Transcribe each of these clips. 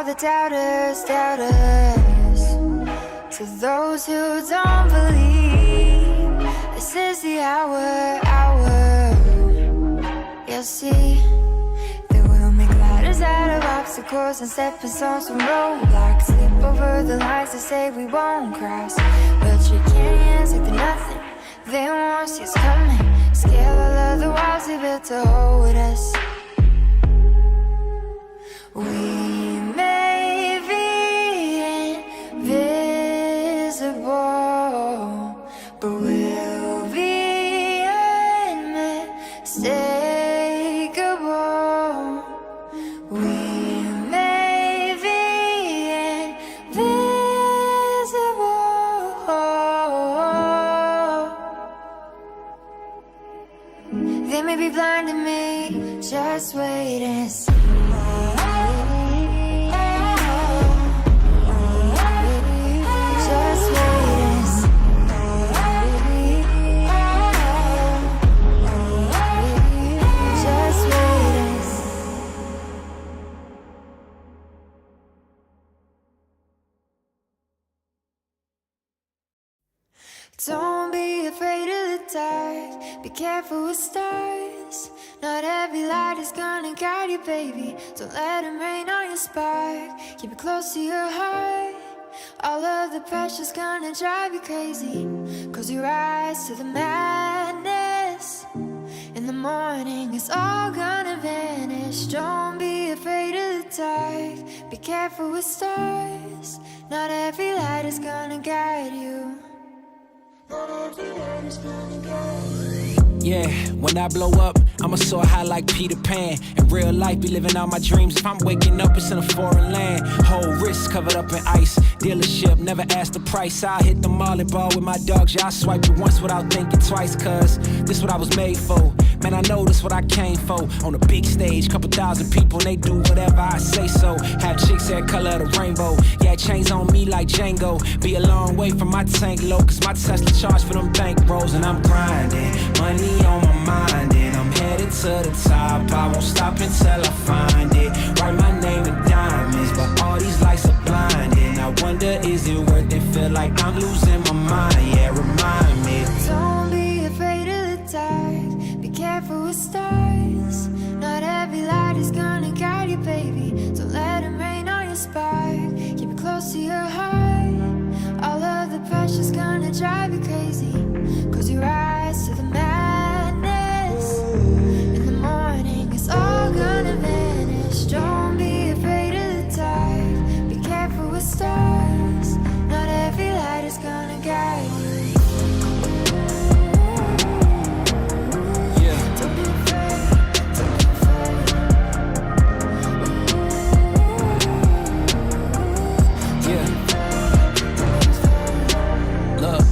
the doubters, doubters. To those who don't believe, this is the hour, hour. You'll see that we'll make ladders out of obstacles and stepping stones from roadblocks. Slip over the lines to say we won't cross, but your canyons like they're nothing. They won't see us coming. Scale all of the walls they built to hold us. We may be invisible, but we'll be unmistakable. We may be invisible. They may be blind to me, just wait and see. Don't be afraid of the dark, be careful with stars. Not every light is gonna guide you, baby. Don't let them rain on your spark. Keep it close to your heart. All of the pressure's gonna drive you crazy. Close your eyes to the madness. In the morning it's all gonna vanish. Don't be afraid of the dark, be careful with stars. Not every light is gonna guide you. Yeah, when I blow up, I'ma soar high like Peter Pan. In real life, be living out my dreams. If I'm waking up, it's in a foreign land. Whole wrist covered up in ice. Dealership, never ask the price. I hit the mall and ball with my dogs. Yeah, I swipe it once without thinking twice. Cause this what I was made for. Man, I know this what I came for. On a big stage, couple thousand people, and they do whatever I say so. Have chicks that color of the rainbow. Yeah, chains on me like Django. Be a long way from my tank low. Cause my Tesla charge for them bank rolls. And I'm grinding, money on my mind, and I'm headed to the top. I won't stop until I find it. Write my name in diamonds, but all these lights are blinding. I wonder, is it worth it? Feel like I'm losing my mind. Yeah, remind me. Don't be afraid of the dark, be careful with stars. Not every light is gonna guide you, baby. Don't let them rain on your spark. Keep it close to your heart. All of the pressure's gonna drive you crazy. Close your eyes to the madness. In the morning it's all gonna vanish. Don't be afraid of the dark, be careful with stars. Not every light is gonna guide you. Don't be afraid, don't be afraid. Look,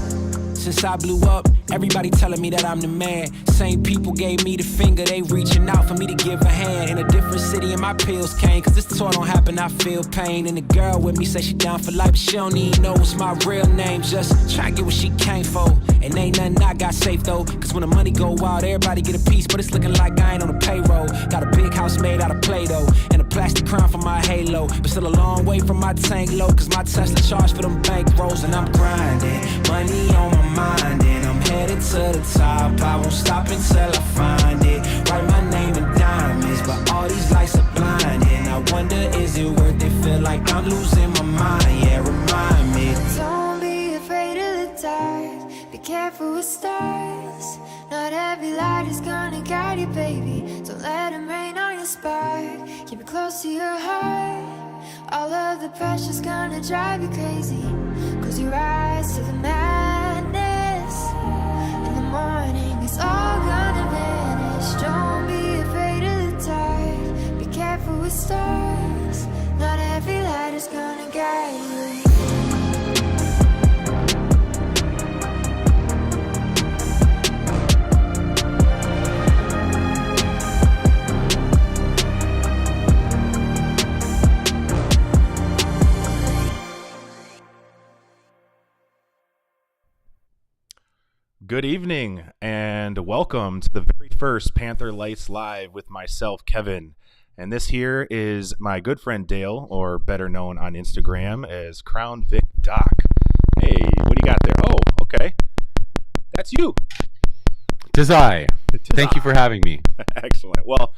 since I blew up, everybody telling me that I'm the man. Same people gave me the finger, they reaching out for me to give a hand. In a different city and my pills came, cause this tour don't happen, I feel pain. And the girl with me say she down for life, but she don't even know what's my real name. Just try to get what she came for, and ain't nothing I got safe though. Cause when the money go wild, everybody get a piece, but it's looking like I ain't on the payroll. Got a big house made out of Play-Doh, and a plastic crown for my halo. But still a long way from my tank low, cause my Tesla charge for them bank rolls. And I'm grinding, money on my mind, and I'm headed to the top. I won't stop until I find it. Write my name in diamonds, but all these lights are blinding. I wonder, is it worth it? Feel like I'm losing my mind. Yeah, remind me. Don't be afraid of the dark, be careful with stars. Not every light is gonna guide you, baby. Don't let them rain on your spark. Keep it close to your heart. All of the pressure's gonna drive you crazy. Close your eyes to the madness. In the morning it's all gonna vanish. Don't be afraid of the dark, be careful with stars. Not every light is gonna guide you. Good evening and welcome to the very first Panther Lights Live with myself, Kevin, And this here is my good friend Dale, or better known on Instagram as crownvicdoc. Hey, what do you got there? Oh, okay. That's you. Tis I. Thank you for having me. Excellent. Well,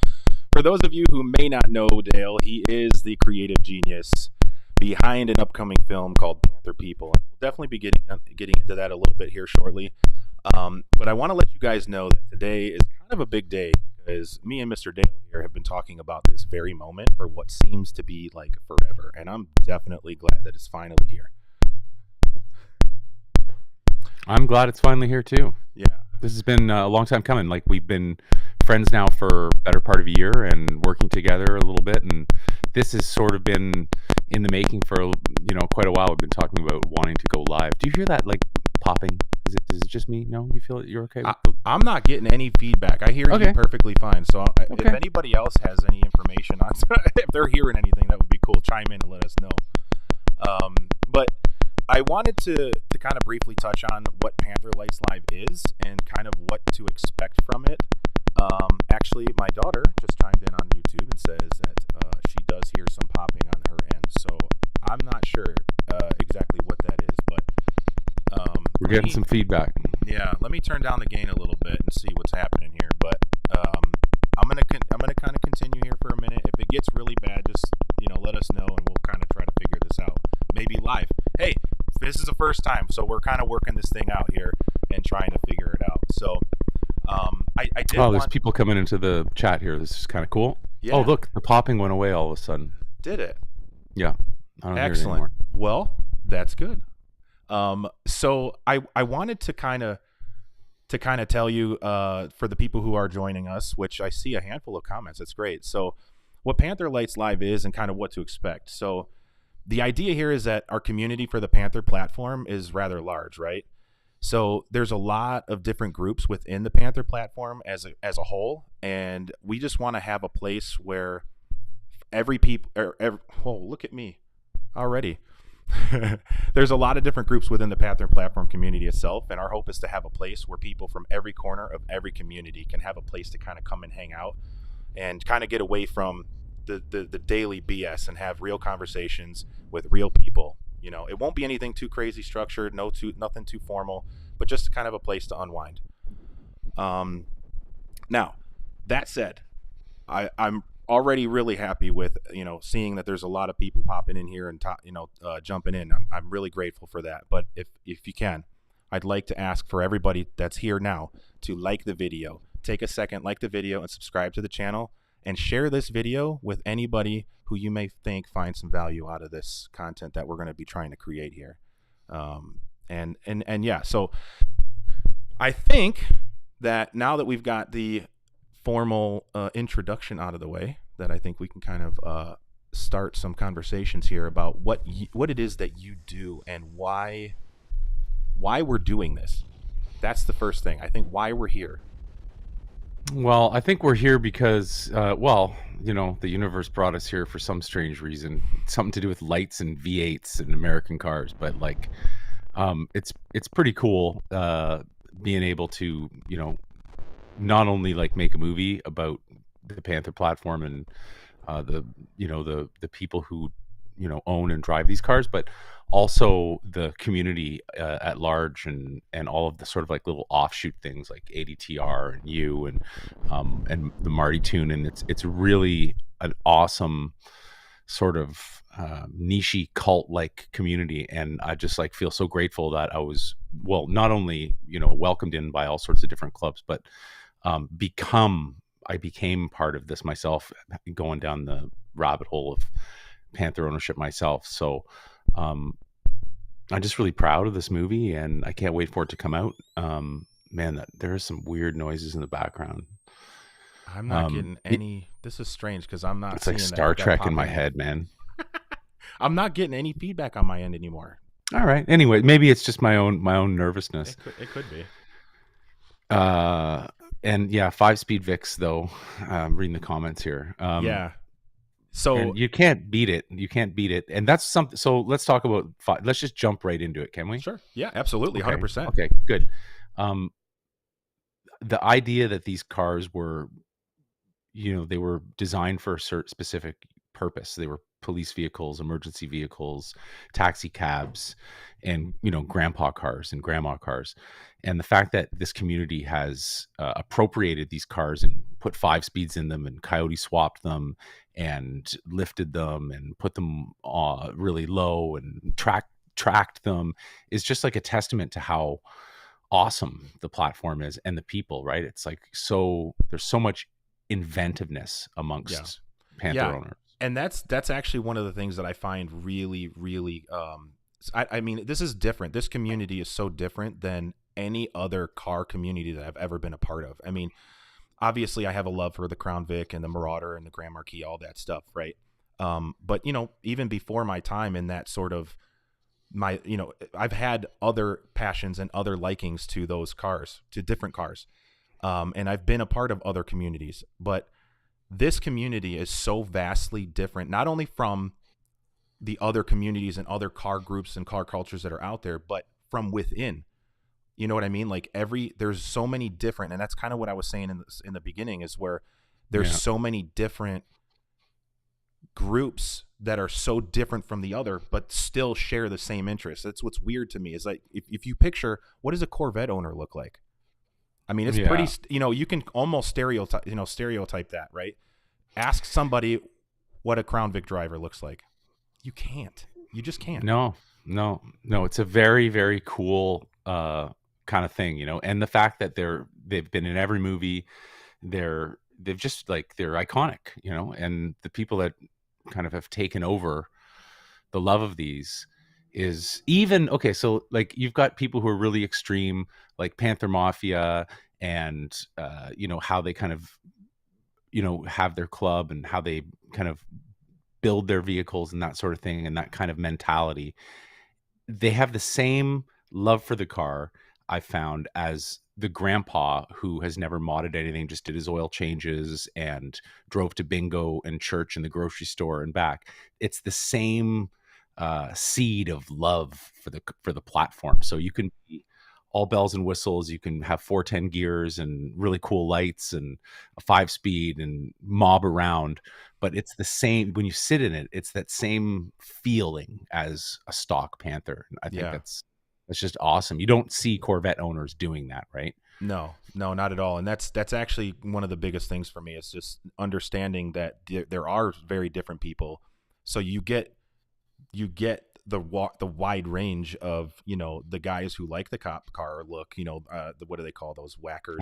for those of you who may not know Dale, he is the creative genius behind an upcoming film called Panther People. And we'll definitely be getting into that a little bit here shortly. But I want to let you guys know that today is kind of a big day because me and Mr. Dale here have been talking about this very moment for what seems to be like forever. And I'm definitely glad that it's finally here. I'm glad it's finally here too. Yeah. This has been a long time coming. Like, we've been friends now for better part of a year and working together a little bit. And this has sort of been in the making for, quite a while. We've been talking about wanting to go live. Do you hear that, like, popping? Is it just me? No? You feel you're okay? I'm not getting any feedback. I hear you perfectly fine. So if anybody else has any information on if they're hearing anything, that would be cool. Chime in and let us know. But I wanted to kind of briefly touch on what Panther Lights Live is and kind of what to expect from it. Actually, my daughter just chimed in on YouTube and says that she does hear some popping on her end. So I'm not sure exactly what that is, but we're getting some feedback. Yeah, let me turn down the gain a little bit and see what's happening here. But I'm gonna kind of continue here for a minute. If it gets really bad, just let us know and we'll kind of try to figure this out. Maybe live. Hey, this is the first time, so we're kind of working this thing out here and trying to figure it out. So I did. Oh, there's people coming into the chat here. This is kind of cool. Yeah. Oh, look, the popping went away all of a sudden. Did it? Yeah. I don't Excellent. hear it anymore. Well, that's good. So I wanted to kind of tell you for the people who are joining us, which I see a handful of comments. That's great. So what Panther Lights Live is and kind of what to expect. So the idea here is that our community for the Panther Platform is rather large, right? So there's a lot of different groups within the Panther Platform as a whole, and we just want to have a place where look at me already. There's a lot of different groups within the Panther Platform community itself, and our hope is to have a place where people from every corner of every community can have a place to kind of come and hang out and kind of get away from the daily BS and have real conversations with real people. It won't be anything too crazy structured, nothing too formal, but just kind of a place to unwind. Now, that said, I'm already really happy with seeing that there's a lot of people popping in here and jumping in. I'm really grateful for that. But if you can, I'd like to ask for everybody that's here now to like the video. Take a second, like the video, and subscribe to the channel, and share this video with anybody who you may think finds some value out of this content that we're going to be trying to create here. And yeah, so I think that now that we've got the formal introduction out of the way, that I think we can kind of start some conversations here about what it is that you do and why we're doing this. That's the first thing. I think why we're here. Well, I think we're here because, the universe brought us here for some strange reason, something to do with lights and V8s and American cars. But it's pretty cool being able to, not only like make a movie about the Panther Platform and the people who own and drive these cars, but also the community at large and all of the sort of like little offshoot things like ADTR and you and the Marty Tune, and it's really an awesome sort of niche cult like community, and I just like feel so grateful that I was not only welcomed in by all sorts of different clubs, but I became part of this myself, going down the rabbit hole of Panther ownership myself. So I'm just really proud of this movie, and I can't wait for it to come out. Man, there are some weird noises in the background. I'm not getting any. This is strange because I'm not. It's like Star Trek in my head, man. I'm not getting any feedback on my end anymore. All right. Anyway, maybe it's just my own nervousness. It could be. And yeah, 5-speed VIX though. Reading the comments here. Yeah. So you can't beat it. And that's something. So let's talk about let's just jump right into it, can we? Sure. Yeah, absolutely. Okay. 100%. Okay, good. The idea that these cars were they were designed for a certain specific purpose. They were police vehicles, emergency vehicles, taxi cabs, and grandpa cars and grandma cars. And the fact that this community has appropriated these cars and put 5 speeds in them and coyote swapped them and lifted them and put them really low and tracked them is just like a testament to how awesome the platform is and the people, right? It's like, so there's so much inventiveness amongst Panther owners. And that's actually one of the things that I find really, really, I mean, this is different. This community is so different than any other car community that I've ever been a part of. I mean, obviously I have a love for the Crown Vic and the Marauder and the Grand Marquis, all that stuff, right? But even before my time in that sort of I've had other passions and other likings to those cars, to different cars. And I've been a part of other communities, but this community is so vastly different, not only from the other communities and other car groups and car cultures that are out there, but from within. You know what I mean? Like there's so many different, and that's kind of what I was saying in the beginning, is where there's so many different groups that are so different from the other, but still share the same interests. That's what's weird to me, is like, if you picture, what does a Corvette owner look like? I mean, it's pretty, you can almost stereotype that, right? Ask somebody what a Crown Vic driver looks like. You can't. You just can't. No. It's a very, very cool kind of thing, and the fact that they've been in every movie, they're iconic, and the people that kind of have taken over the love of these is even okay. So like you've got people who are really extreme, like Panther Mafia, and how they kind of have their club and how they kind of build their vehicles and that sort of thing, and that kind of mentality. They have the same love for the car, I found, as the grandpa who has never modded anything, just did his oil changes and drove to bingo and church and the grocery store and back. It's the same seed of love for the platform. So you can be all bells and whistles. You can have 410 gears and really cool lights and a 5-speed and mob around, but it's the same when you sit in it. It's that same feeling as a stock Panther. I think that's just awesome. You don't see Corvette owners doing that, right? No, not at all. And that's actually one of the biggest things for me. It's just understanding that there are very different people. So you get the wide range of, the guys who like the cop car look, what do they call those, whackers?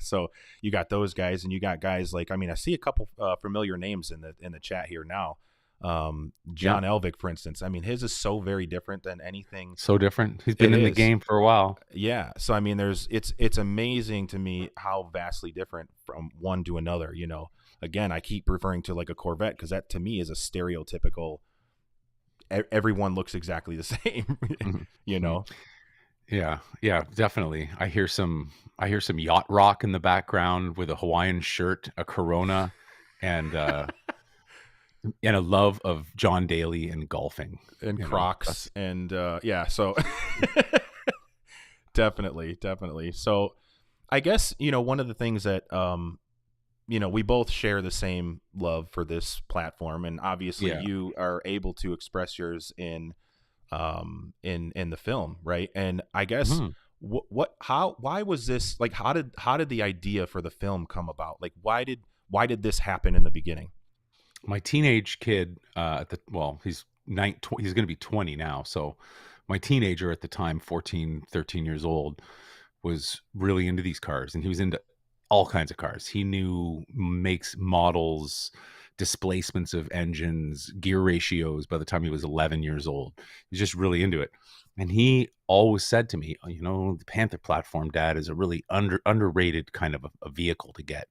So you got those guys, and you got guys like, I mean, I see a couple familiar names in the chat here now. John Elvick, for instance. I mean, his is so very different than anything. So different. He's been in the game for a while. Yeah. So I mean, it's amazing to me how vastly different from one to another. Again, I keep referring to like a Corvette because that to me is a stereotypical. Everyone looks exactly the same. Yeah, definitely. I hear some yacht rock in the background with a Hawaiian shirt, a Corona, and a love of John Daly and golfing and Crocs and so definitely. So I guess, one of the things that, we both share the same love for this platform, and obviously you are able to express yours in the film. Right. And I guess why was this, like, how did the idea for the film come about? Like, why did this happen in the beginning? My teenage kid, he's going to be 20 now. So my teenager at the time, 14, 13 years old, was really into these cars, and he was into all kinds of cars. He knew makes, models, displacements of engines, gear ratios by the time he was 11 years old. He's just really into it. And he always said to me, the Panther Platform, Dad, is a really underrated kind of a vehicle to get.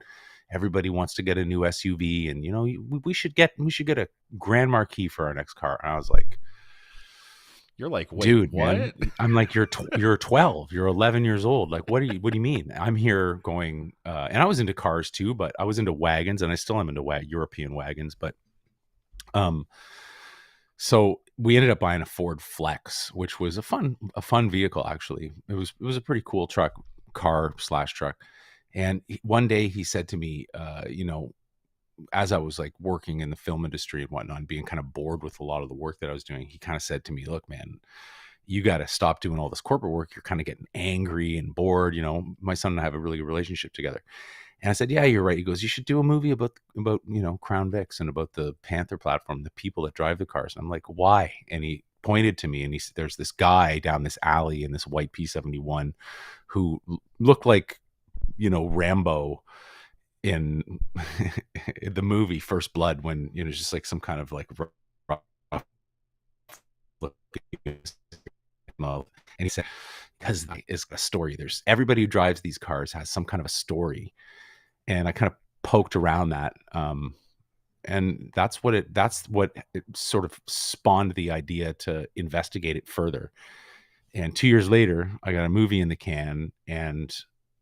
Everybody wants to get a new SUV, and we should get a Grand Marquis for our next car. And I was like, "You're like, wait, dude, what?" Man. I'm like, you're 12, you're 11 years old. Like, what do you mean? I'm here going, and I was into cars too, but I was into wagons, and I still am into European wagons. But, so we ended up buying a Ford Flex, which was a fun vehicle. Actually, it was a pretty cool car/truck. And one day he said to me, as I was like working in the film industry and whatnot, and being kind of bored with a lot of the work that I was doing, he kind of said to me, look, man, you got to stop doing all this corporate work. You're kind of getting angry and bored. My son and I have a really good relationship together. And I said, yeah, you're right. He goes, you should do a movie about Crown Vics and about the Panther Platform, the people that drive the cars. And I'm like, why? And he pointed to me and he said, there's this guy down this alley in this white P71 who looked like, Rambo in the movie First Blood, when just like some kind of like rough and he said, because it's a story. There's everybody who drives these cars has some kind of a story, and I kind of poked around that, and that's what it sort of spawned the idea to investigate it further. And 2 years later, I got a movie in the can, and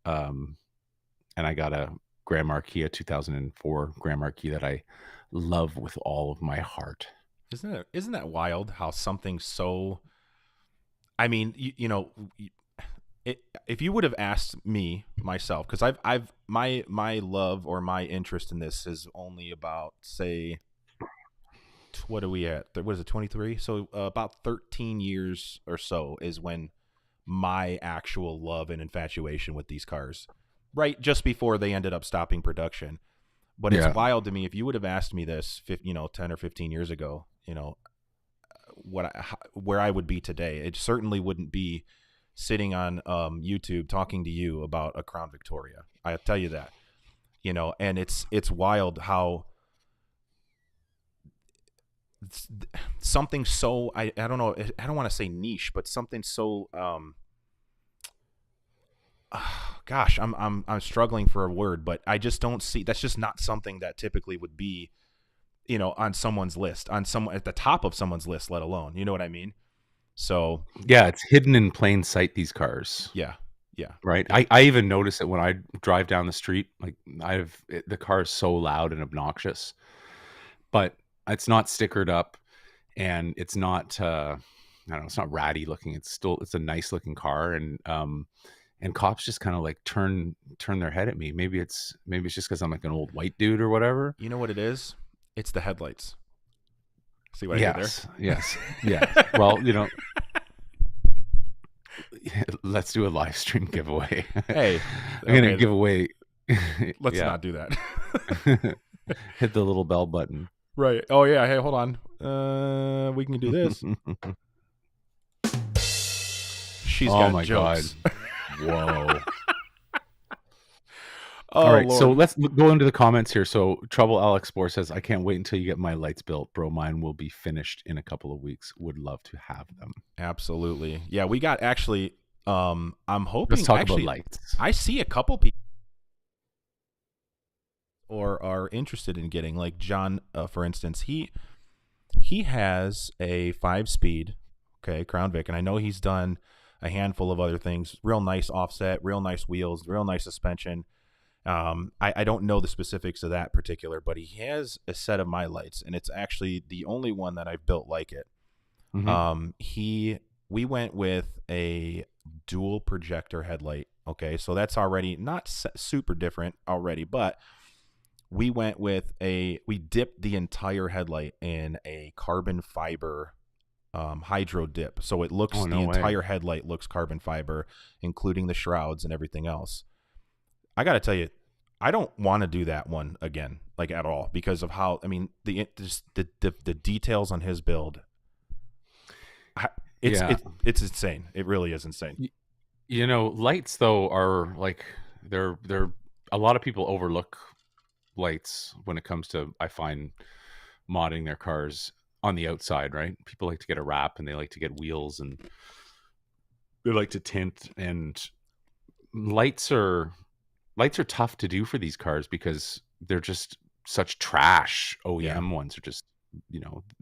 I got a Grand Marquis, a 2004 Grand Marquis that I love with all of my heart. Isn't that wild how something so, I mean, if you would have asked me myself, because my love or my interest in this is only about, say, what are we at? What is it, 23? So about 13 years or so is when my actual love and infatuation with these cars, right just before they ended up stopping production. But it's wild to me, if you would have asked me this 10 or 15 years ago, where I would be today. It certainly wouldn't be sitting on YouTube talking to you about a Crown Victoria. I tell you that. And it's wild how something so, I don't know, I don't want to say niche, but something so gosh, I'm struggling for a word, but I just don't see, that's just not something that typically would be, on someone's list, on someone at the top of someone's list, let alone, you know what I mean? So yeah, it's hidden in plain sight, these cars. Yeah. Right. Yeah. I even notice it when I drive down the street. Like the car is so loud and obnoxious, but it's not stickered up, and it's not, I don't know, it's not ratty looking. It's a nice looking car. And cops just kind of like turn their head at me. Maybe it's just because I'm like an old white dude or whatever. You know what it is? It's the headlights. See what I did there? Yes. Yeah. Well, let's do a live stream giveaway. Hey, I'm gonna give away. Let's not do that. Hit the little bell button. Right. Oh yeah. Hey, hold on. We can do this. She's got my jokes. God. Whoa. All right, Lord. so let's go into the comments here. So Trouble Alex Spore says, I can't wait until you get my lights built, bro. Mine will be finished in a couple of weeks. Would love to have them. Absolutely. Yeah, we got actually, I'm hoping. Let's talk about lights. I see a couple people or are interested in getting, like John, for instance, he has a 5-speed, Crown Vic, and I know he's done a handful of other things. Real nice offset, real nice wheels, real nice suspension. I don't know the specifics of that particular, but he has a set of my lights, and it's actually the only one that I've built like it. Mm-hmm. We went with a dual projector headlight. So that's already not super different already, but we went with we dipped the entire headlight in a carbon fiber hydro dip, so it looks entire headlight looks carbon fiber, including the shrouds and everything else. I gotta tell you, I don't want to do that one again, like at all, because of how, I mean, the details on his build. It's insane. It really is insane. Lights though are like they're a lot of people overlook lights when it comes to, I find, modding their cars on the outside, right? People like to get a wrap, and they like to get wheels, and they like to tint, and lights are tough to do for these cars because they're just such trash. OEM ones are just,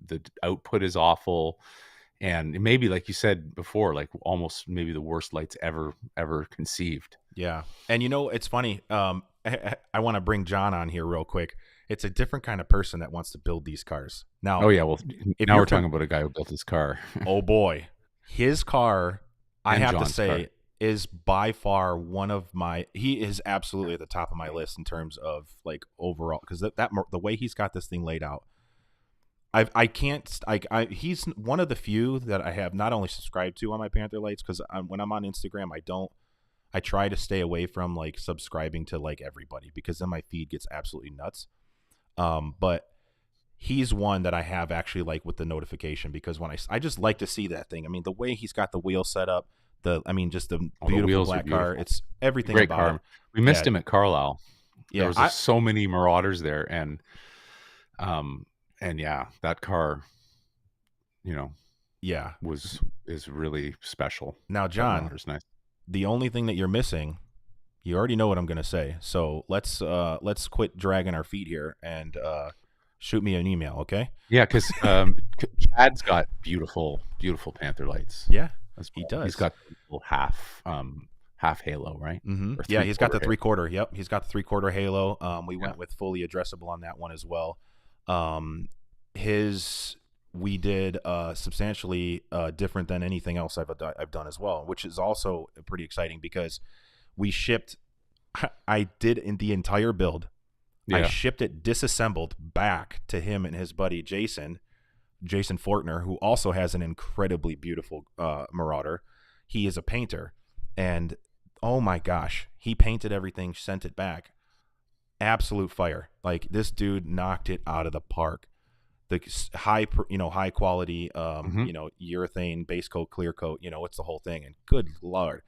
the output is awful, and maybe, like you said before, like almost maybe the worst lights ever conceived. Yeah. And it's funny, I want to bring John on here real quick. It's a different kind of person that wants to build these cars now. Oh yeah, well, now we're talking about a guy who built his car. Oh boy, his car, I have to say, is by far one of he is absolutely at the top of my list in terms of like overall, because the way he's got this thing laid out, I can't he's one of the few that I have not only subscribed to on my Panther Lights, because when I'm on Instagram I try to stay away from like subscribing to like everybody, because then my feed gets absolutely nuts. But he's one that I have actually like with the notification, because when I just like to see that thing. I mean, the way he's got the wheel set up, just the beautiful black car. It's everything Great about car. it. We missed him at Carlisle. Yeah, there was so many Marauders there, and yeah, that car, yeah, is really special. Now, John, nice. The only thing that you're missing, you already know what I'm going to say. So let's quit dragging our feet here and shoot me an email, okay? Yeah, because Chad's got beautiful Panther lights. Yeah, he does. He's got the little half halo, right? Mm-hmm. Yeah, he's got the 3/4. Yep, he's got the 3/4 halo. We went with fully addressable on that one as well. We did substantially different than anything else I've done as well, which is also pretty exciting, because we shipped. I did in the entire build. Yeah. I shipped it disassembled back to him and his buddy Jason Fortner, who also has an incredibly beautiful Marauder. He is a painter, and oh my gosh, he painted everything, sent it back. Absolute fire. Like, this dude knocked it out of the park. The high quality, urethane base coat, clear coat, it's the whole thing. And good Lord,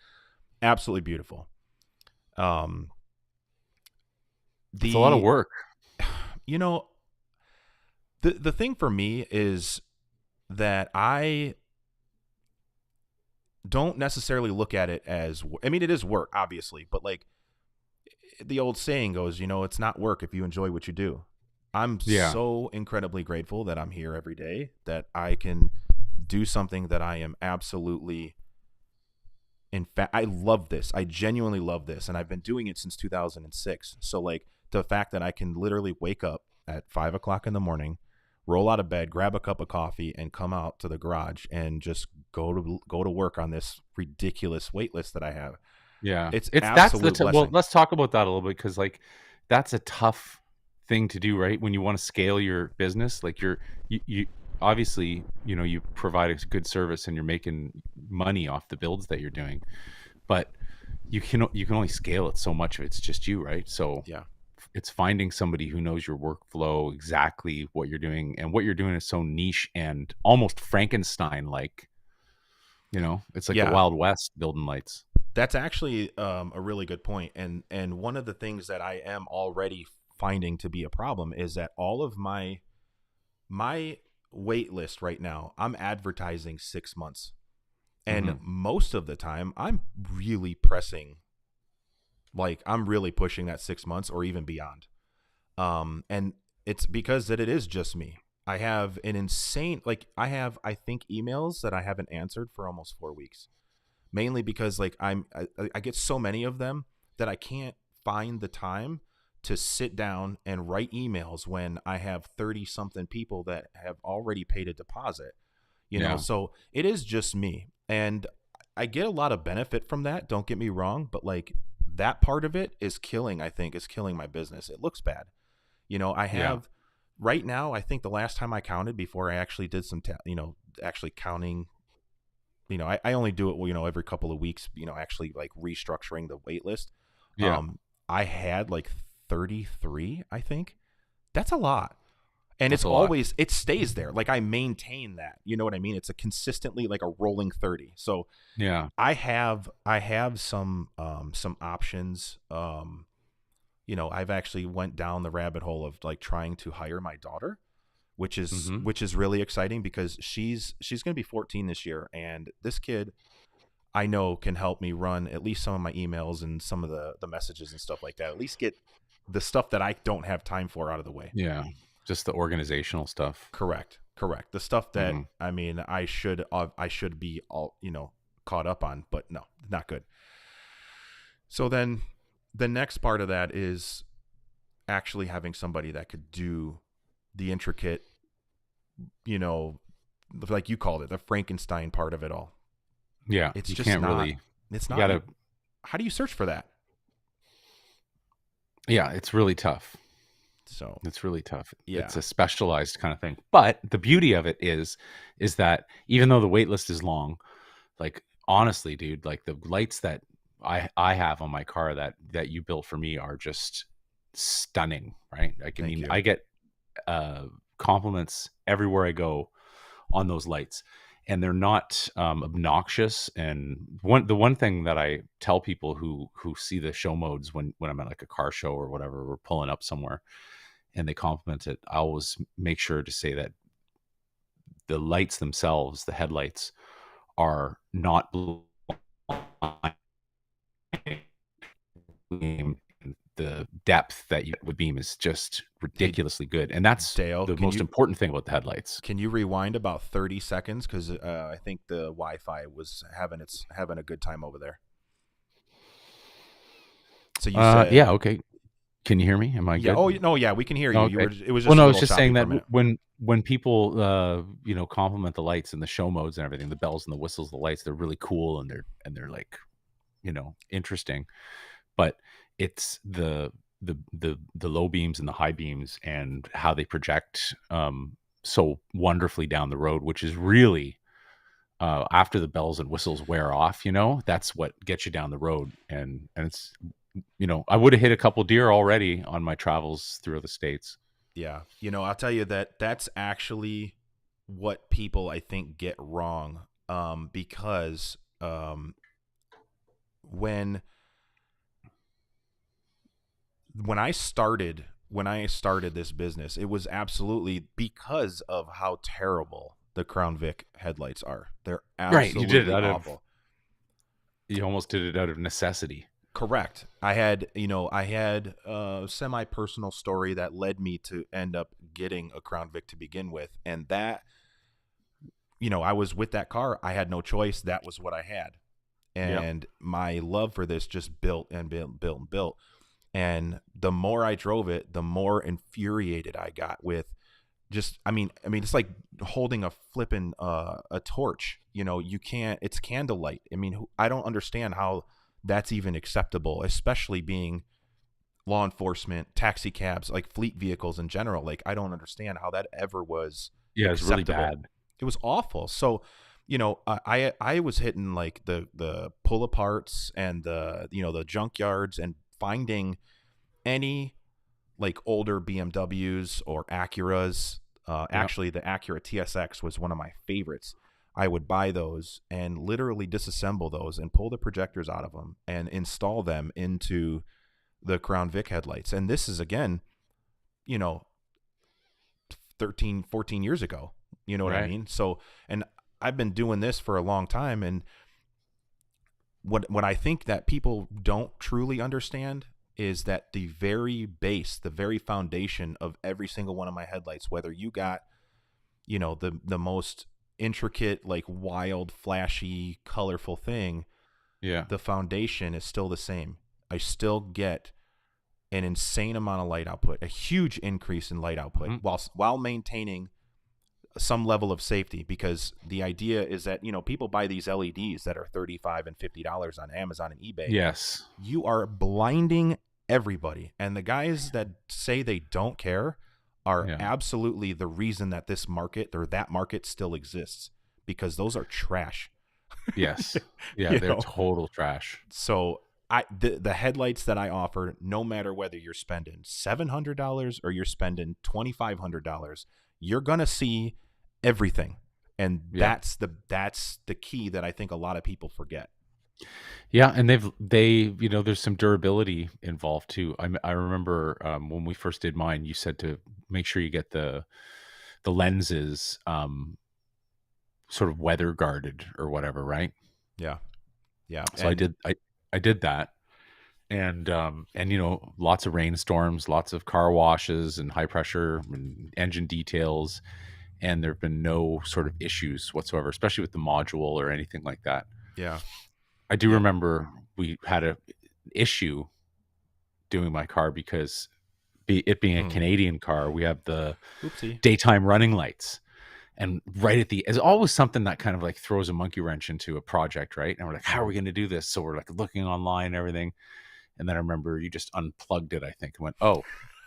absolutely beautiful. It's a lot of work. The thing for me is that I don't necessarily look at it as, I mean, it is work, obviously, but like the old saying goes, it's not work if you enjoy what you do. I'm so incredibly grateful that I'm here every day, that I can do something that I am absolutely, in fact, I love this. I genuinely love this. And I've been doing it since 2006. So like the fact that I can literally wake up at 5 o'clock in the morning, roll out of bed, grab a cup of coffee, and come out to the garage and just go to work on this ridiculous wait list that I have. Yeah. It's well, let's talk about that a little bit, because like that's a tough thing to do, right? When you want to scale your business, like you obviously, you provide a good service and you're making money off the builds that you're doing, but you can only scale it so much if it's just you, right? So yeah, it's finding somebody who knows your workflow, exactly what you're doing, and what you're doing is so niche and almost Frankenstein like. It's like the Wild West building lights. That's actually a really good point. And one of the things that I am already finding to be a problem is that all of my wait list right now, I'm advertising 6 months. And most of the time I'm really pressing, like I'm really pushing that 6 months or even beyond. And it's because that it is just me. I have an insane, I think emails that I haven't answered for almost 4 weeks, mainly because like I get so many of them that I can't find the time to sit down and write emails when I have 30 something people that have already paid a deposit, so it is just me. And I get a lot of benefit from that. Don't get me wrong, but like that part of it is killing my business. It looks bad. I have right now, I think the last time I counted before I actually did some, actually counting, I only do it, every couple of weeks, actually like restructuring the wait list. I had like 33, I think. That's a lot. And it's always, it stays there. Like I maintain that, you know what I mean? It's a consistently like a rolling 30. So yeah, I have some options. I've actually went down the rabbit hole of like trying to hire my daughter, which is really exciting, because she's going to be 14 this year. And this kid I know can help me run at least some of my emails and some of the messages and stuff like that. At least get the stuff that I don't have time for out of the way. Yeah. Just the organizational stuff. Correct. The stuff that, I mean, I should be all, caught up on, but no, not good. So then the next part of that is actually having somebody that could do the intricate, like you called it, the Frankenstein part of it all. Yeah. It's you just can't not, really It's You not. gotta, How do you search for that? yeah, it's really tough. So It's really tough. yeah, It's a specialized kind of thing. But the beauty of it is that even though the wait list is long, like honestly, dude, like the lights that I have on my car that you built for me are just stunning, right? Like I thank mean, you. I get uh compliments everywhere I go on those lights, and they're not obnoxious. And the one thing that I tell people who see the show modes when I'm at like a car show or whatever, we're pulling up somewhere and they compliment it, I always make sure to say that the lights themselves, the headlights, are not blind. The depth that you would beam is just Hey, ridiculously good, and that's Dale, the most important thing about the headlights. can you rewind about 30 seconds because I think the Wi-Fi was having a good time over there. So you Yeah, said, okay. Can you hear me? Am I yeah. good? Oh no, yeah, we can hear you. You Okay. were. It was Well, just a no, I was little just choppy saying for that a minute. when people compliment the lights and the show modes and everything, the bells and the whistles, the lights, they're really cool and they're like, interesting. But it's the low beams and the high beams and how they project so wonderfully down the road, which is really after the bells and whistles wear off, that's what gets you down the road. And it's, I would have hit a couple deer already on my travels through the States. Yeah, I'll tell you that's actually what people I think get wrong, because when when I started this business, it was absolutely because of how terrible the Crown Vic headlights are. They're Right. You did it absolutely out of, awful. you almost did it out of necessity. Correct. I had a semi-personal story that led me to end up getting a Crown Vic to begin with, and that, I was with that car. I had no choice. That was what I had, Yeah. and my love for this just built and built, built and built. And the more I drove it, the more infuriated I got with just, it's like holding a flipping a torch. You can't. It's candlelight. I don't understand how that's even acceptable, especially being law enforcement, taxi cabs, like fleet vehicles in general. Like, I don't understand how that ever was Yeah. It's really acceptable. bad. It was awful. So, I was hitting like the pull aparts and the junkyards and finding any like older BMWs or Acuras. Yeah. Actually, the Acura TSX was one of my favorites. I would buy those and literally disassemble those and pull the projectors out of them and install them into the Crown Vic headlights. And this is, again, you know, 13, 14 years ago. You know what I Right. mean? So, and I've been doing this for a long time. And what I think that people don't truly understand is that the very base, the very foundation of every single one of my headlights, whether you got, the most intricate, like wild, flashy, colorful thing, Yeah. the foundation is still the same. I still get an insane amount of light output, a huge increase in light output, Mhm. while maintaining some level of safety, because the idea is that, people buy these LEDs that are $35 and $50 on Amazon and eBay. Yes. You are blinding everybody. And the guys that say they don't care are Yeah. absolutely the reason that this market or that market still exists, because those are trash. Yes. Yeah. You They're know? total trash. So the headlights that I offer, no matter whether you're spending $700 or you're spending $2,500, you're gonna see everything, and Yeah. that's the key that I think a lot of people forget. Yeah, and there's some durability involved too. I remember when we first did mine, you said to make sure you get the lenses sort of weather guarded or whatever, right? Yeah, yeah, So I did that, and lots of rainstorms, lots of car washes, and high pressure and engine details, and there have been no sort of issues whatsoever, especially with the module or anything like that. yeah, I do yeah. remember we had a issue doing my car because it being a Canadian car, we have the Oopsie. daytime running lights, And right at the, it's always something that kind of like throws a monkey wrench into a project, right? And we're like, how are we going to do this? So we're like looking online and everything. And then I remember you just unplugged it, I think, and went, oh,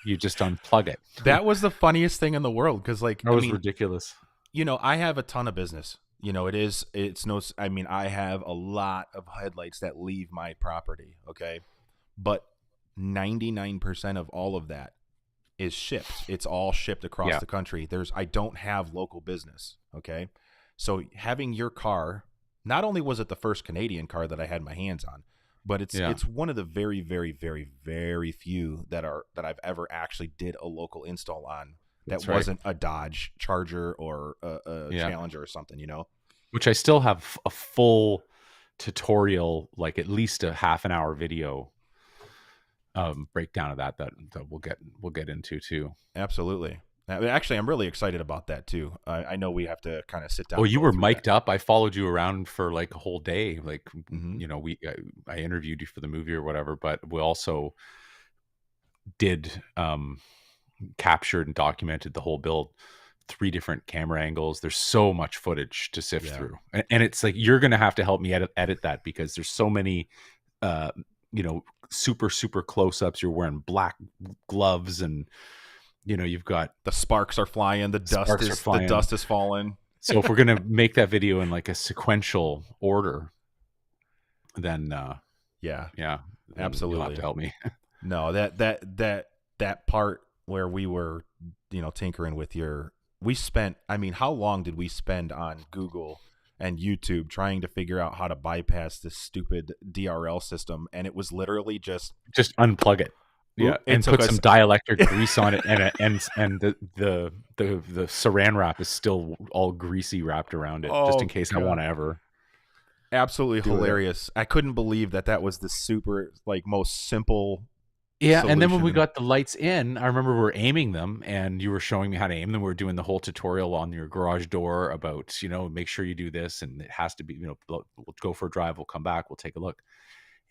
you just unplug it. That was the funniest thing in the world. Cause like, That was ridiculous. You know, I have a ton of business. You know, it's no, I mean, I have a lot of headlights that leave my property. Okay. But 99% of all of that is shipped. It's all shipped across the country. I don't have local business. Okay. So having your car, not only was it the first Canadian car that I had my hands on, but it's one of the very, very, very, very few that I've ever actually did a local install on. That wasn't a Dodge Charger or a Challenger or something, you know. Which I still have a full tutorial, like at least a half an hour video breakdown of that we'll get into too. Absolutely. Actually, I'm really excited about that too. I know we have to kind of sit down. Oh, you were mic'd up. I followed you around for like a whole day. Like, you know, I interviewed you for the movie or whatever, but we also did captured and documented the whole build, 3 different camera angles. There's so much footage to sift through, and it's like you're gonna have to help me edit that because there's so many you know, super close-ups. You're wearing black gloves, and you know, you've got the sparks are flying, the dust is falling. So if we're gonna make that video in like a sequential order, then yeah, absolutely, you'll have to help me. No, that part where we were, you know, tinkering with we spent, I mean, how long did we spend on Google and YouTube trying to figure out how to bypass this stupid DRL system? And it was literally just unplug it. Yeah, and put some dielectric grease on it, and the saran wrap is still all greasy wrapped around it, just in case I want to ever. Absolutely hilarious. I couldn't believe that was the super, like, most simple. Yeah, and then when we got the lights in, I remember we were aiming them, and you were showing me how to aim them. We were doing the whole tutorial on your garage door about, you know, make sure you do this, and it has to be, you know, we'll go for a drive, we'll come back, we'll take a look.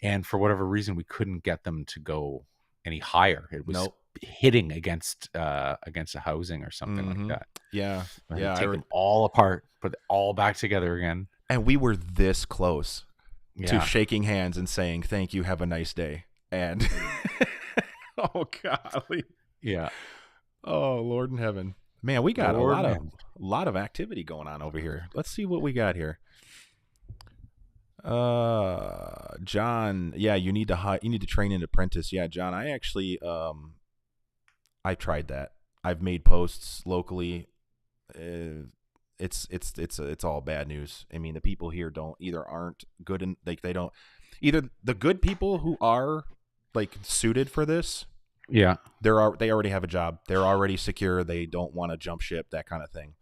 And for whatever reason, we couldn't get them to go any higher. It was hitting against a housing or something like that. Yeah, take them all apart, put it all back together again. And we were this close to shaking hands and saying, "Thank you, have a nice day." And oh golly, yeah. Oh Lord in heaven, man, we got a lot of activity going on over here. Let's see what we got here. John, yeah, you need to train an apprentice. Yeah, John, I actually I tried that. I've made posts locally. It's all bad news. I mean, the people here aren't good, and like they don't either. The good people who are like suited for this, they already have a job. They're already secure. They don't want to jump ship, that kind of thing.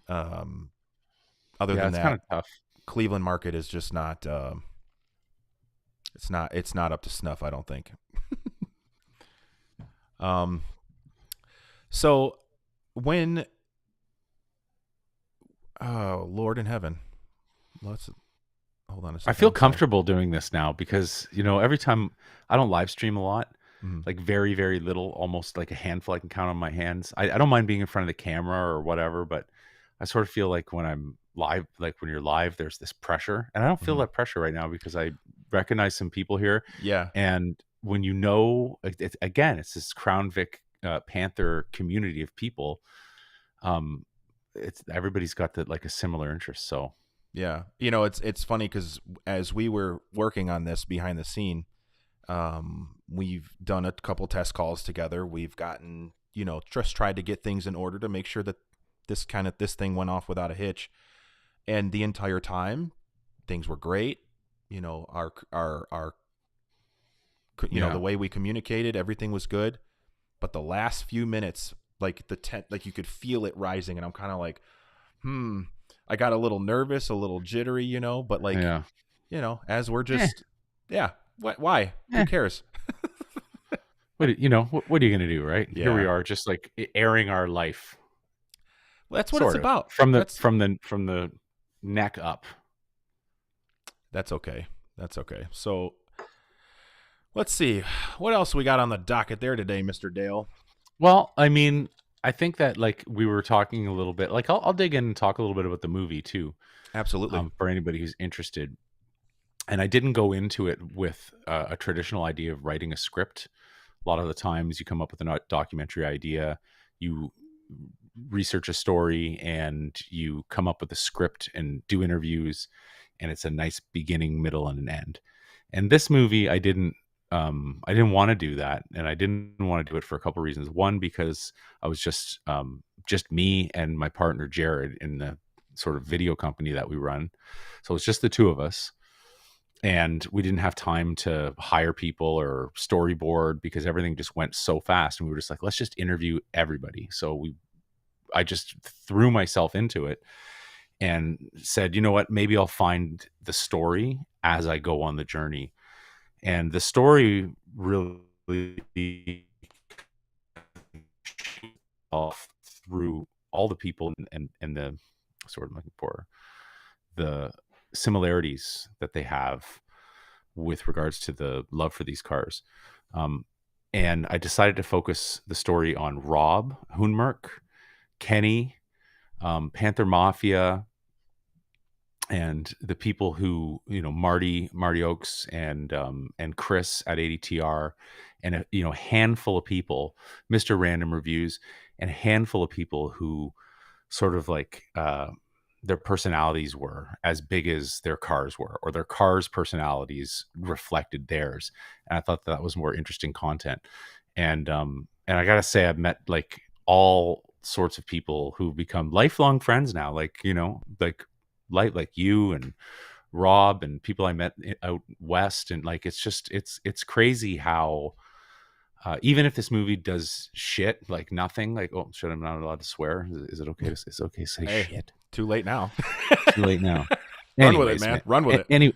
Other than that, kind of tough. Cleveland market is just not. It's not up to snuff, I don't think. So when. Oh Lord in heaven, let's hold on a second. I feel comfortable doing this now because, you know, every time I don't live stream a lot, like very, very little, almost like a handful I can count on my hands. I don't mind being in front of the camera or whatever, but I sort of feel like when I'm live, like when you're live, there's this pressure, and I don't feel that pressure right now because I recognize some people here. Yeah. And when you know, it's this Crown Vic Panther community of people. Everybody's got like a similar interest. So yeah, you know, it's funny because as we were working on this behind the scene, we've done a couple test calls together. We've gotten, you know, just tried to get things in order to make sure that this thing went off without a hitch. And the entire time, things were great. You know, our you know, the way we communicated, everything was good. But the last few minutes, like like you could feel it rising, and I'm kind of like, I got a little nervous, a little jittery, you know. But like, you know, as we're just, why? Who cares? What are you gonna do, right? Yeah. Here we are, just like airing our life. Well, that's what it's about. From the neck up. That's okay. So let's see what else we got on the docket there today, Mr. Dale. Well, I mean, I think that like we were talking a little bit, like I'll dig in and talk a little bit about the movie too, Absolutely. for anybody who's interested. And I didn't go into it with a traditional idea of writing a script. A lot of the times you come up with a documentary idea, you research a story, and you come up with a script and do interviews, and it's a nice beginning, middle, and an end. And this movie, I didn't want to do that, and I didn't want to do it for a couple reasons. One, because I was just me and my partner Jared in the sort of video company that we run, so it's just the two of us, and we didn't have time to hire people or storyboard because everything just went so fast, and we were just like, let's just interview everybody. So I just threw myself into it and said, you know what, maybe I'll find the story as I go on the journey. And the story really off through all the people and the sort of looking for the similarities that they have with regards to the love for these cars. And I decided to focus the story on Rob Hoonmerk, Kenny, Panther Mafia, and the people who, Marty Oakes and Chris at ADTR, and a handful of people, Mr. Random Reviews, and a handful of people who sort of like their personalities were as big as their cars were, or their cars' personalities reflected theirs. And I thought that was more interesting content. And I gotta say, I've met like all sorts of people who've become lifelong friends now, like like you and Rob and people I met out west. And like it's crazy how even if this movie does shit, like nothing, like, oh shit, I'm not allowed to swear. Is it okay to say, it's okay to say shit? Too late now. Too late now. Run with it, man. Run with it.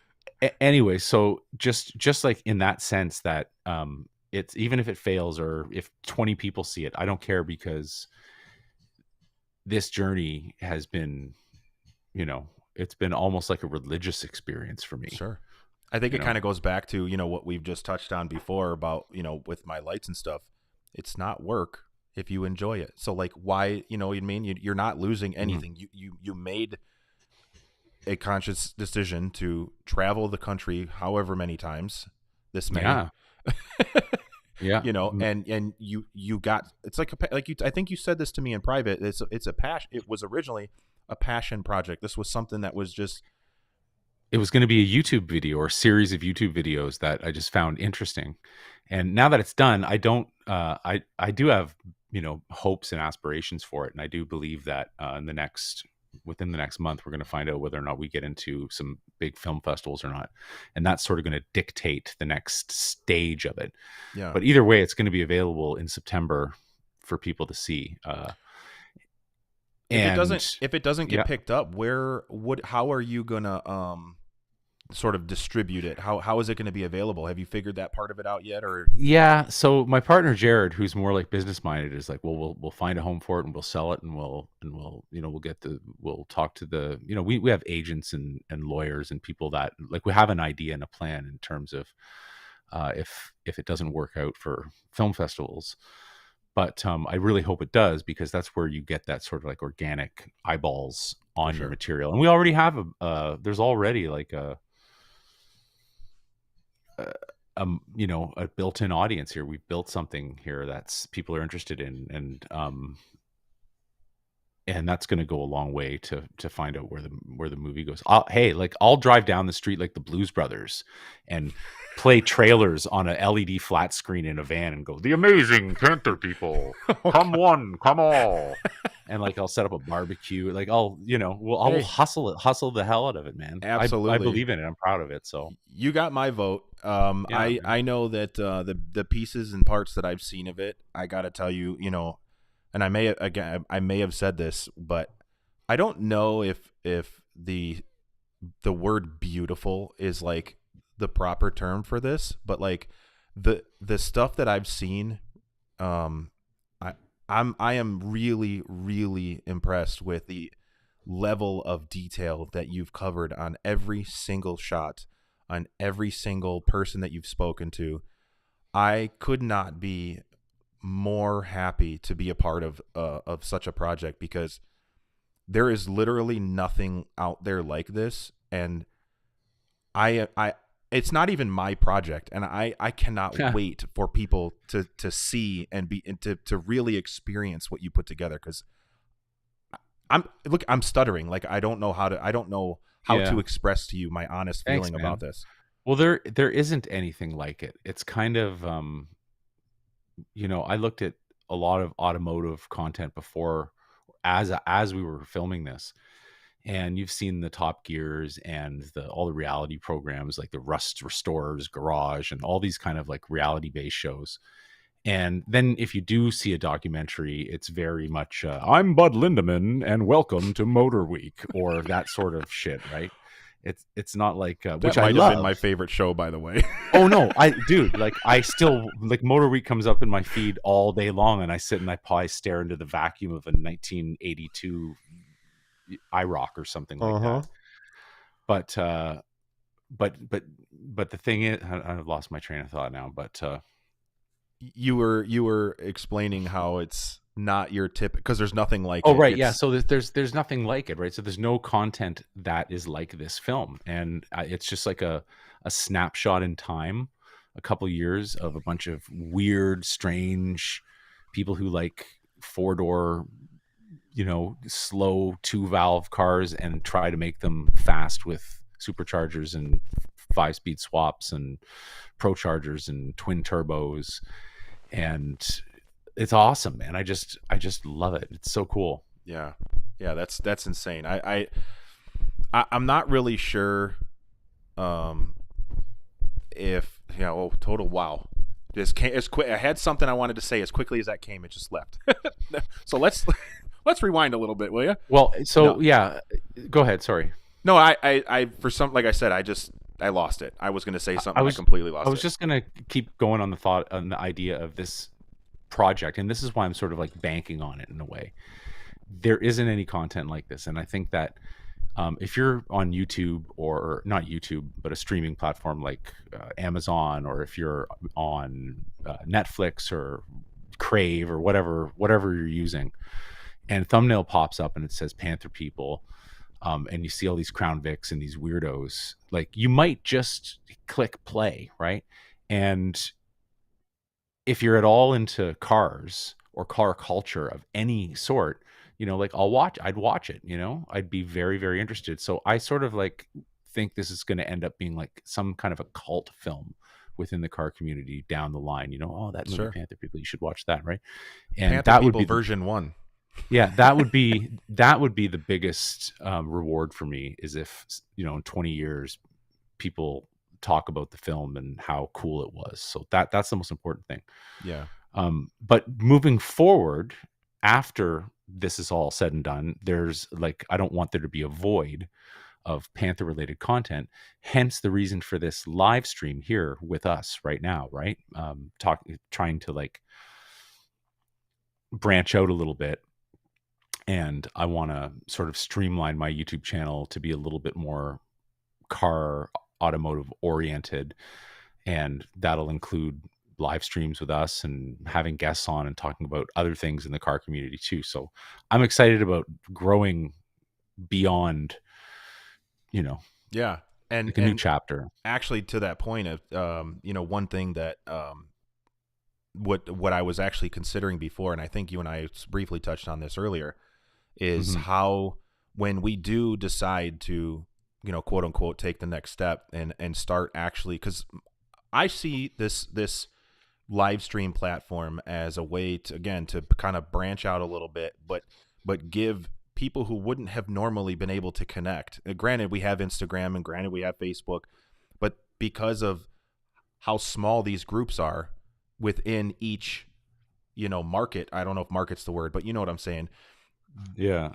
Anyway, so just like in that sense that it's, even if it fails or if 20 people see it, I don't care, because this journey has been, it's been almost like a religious experience for me. Sure. I think it kind of goes back to, what we've just touched on before about, with my lights and stuff. It's not work if you enjoy it. So like, why, what I mean? You're not losing anything. Mm-hmm. You made a conscious decision to travel the country however many times, this many. Yeah. Yeah. And you got, it's like I think you said this to me in private. It's a passion. It was originally a passion project. This was something that was just, it was going to be a YouTube video or a series of YouTube videos that I just found interesting. And now that it's done, I don't, I do have, hopes and aspirations for it. And I do believe that within the next month, we're going to find out whether or not we get into some big film festivals or not. And that's sort of going to dictate the next stage of it. Yeah. But either way, it's going to be available in September for people to see. If it doesn't get picked up, how are you gonna sort of distribute it? How is it going to be available? Have you figured that part of it out yet? Or yeah, so my partner Jared, who's more like business minded, is like, well, we'll find a home for it and we'll sell it and we'll we'll talk to the, we have agents and lawyers and people that like, we have an idea and a plan in terms of if it doesn't work out for film festivals. But I really hope it does, because that's where you get that sort of like organic eyeballs on your material. And we already have there's already like a built-in audience here. We've built something here that's people are interested in, and that's going to go a long way to find out where the movie goes. I'll drive down the street like the Blues Brothers and play trailers on a LED flat screen in a van and go, "The amazing Panther People, come one, come all," and like I'll set up a barbecue. Like I'll hustle the hell out of it, man. Absolutely, I believe in it. I'm proud of it. So you got my vote. I know that the pieces and parts that I've seen of it, I got to tell you, and I may have said this, but I don't know if the word beautiful is like the proper term for this, but like the stuff that I've seen, I am really, really impressed with the level of detail that you've covered on every single shot, on every single person that you've spoken to. I could not be more happy to be a part of such a project, because there is literally nothing out there like this, and I it's not even my project, and I cannot wait for people to see and to really experience what you put together, because I'm stuttering. Like, I don't know how to express to you my honest feeling about this. Well, there isn't anything like it. It's kind of I looked at a lot of automotive content before, as we were filming this, and you've seen the Top Gears and all the reality programs like the Rust Restorers Garage and all these kind of like reality based shows. And then if you do see a documentary, it's very much I'm Bud Lindemann and welcome to Motor Week, or that sort of shit, right? It's not like which That I might love. have been my favorite show, by the way. Oh no, I still like Motor Week comes up in my feed all day long, and I sit and I probably stare into the vacuum of a 1982 iRock or something like that. But the thing is, I've lost my train of thought now. But you were explaining how it's not your tip, because there's nothing like it. Oh right, yeah. So there's nothing like it, right? So there's no content that is like this film, and it's just like a snapshot in time, a couple years of a bunch of weird, strange people who like 4-door, slow 2-valve cars and try to make them fast with superchargers and 5-speed swaps and pro chargers and twin turbos. And it's awesome, man. I just love it. It's so cool. Yeah, that's insane. I'm not really sure if total wow. Just came as quick. I had something I wanted to say as quickly as that came, it just left. So let's rewind a little bit, will you? Well, so yeah, go ahead. Sorry. No, I for some, like I said, I lost it. I was going to say something. I completely lost it. I was just going to keep going on the idea of this project, and this is why I'm sort of like banking on it in a way. There isn't any content like this, and I think that if you're on YouTube, or not YouTube, but a streaming platform like Amazon, or if you're on Netflix or Crave or whatever you're using, and thumbnail pops up and it says Panther People, and you see all these Crown Vics and these weirdos, like, you might just click play, right? And if you're at all into cars or car culture of any sort, like I'd watch it, I'd be very, very interested. So I sort of like think this is going to end up being like some kind of a cult film within the car community down the line. Oh, that movie, Sure. Panther People, you should watch that, right? And Panther that People would be version 1. Yeah, that would be the biggest reward for me, is if in 20 years people talk about the film and how cool it was. So that's the most important thing. Yeah. But moving forward, after this is all said and done, there's like, I don't want there to be a void of Panther related content. Hence the reason for this live stream here with us right now, right? Trying to like branch out a little bit. And I want to sort of streamline my YouTube channel to be a little bit more car automotive oriented. And that'll include live streams with us and having guests on and talking about other things in the car community too. So I'm excited about growing beyond, yeah. And like a new chapter. Actually, to that point of, one thing that, what I was actually considering before, and I think you and I briefly touched on this earlier, is how, when we do decide to, quote unquote, take the next step and start actually, because I see this live stream platform as a way to, again, to kind of branch out a little bit, but give people who wouldn't have normally been able to connect. Granted, we have Instagram, and granted, we have Facebook, but because of how small these groups are within each, market, I don't know if market's the word, but you know what I'm saying. Yeah.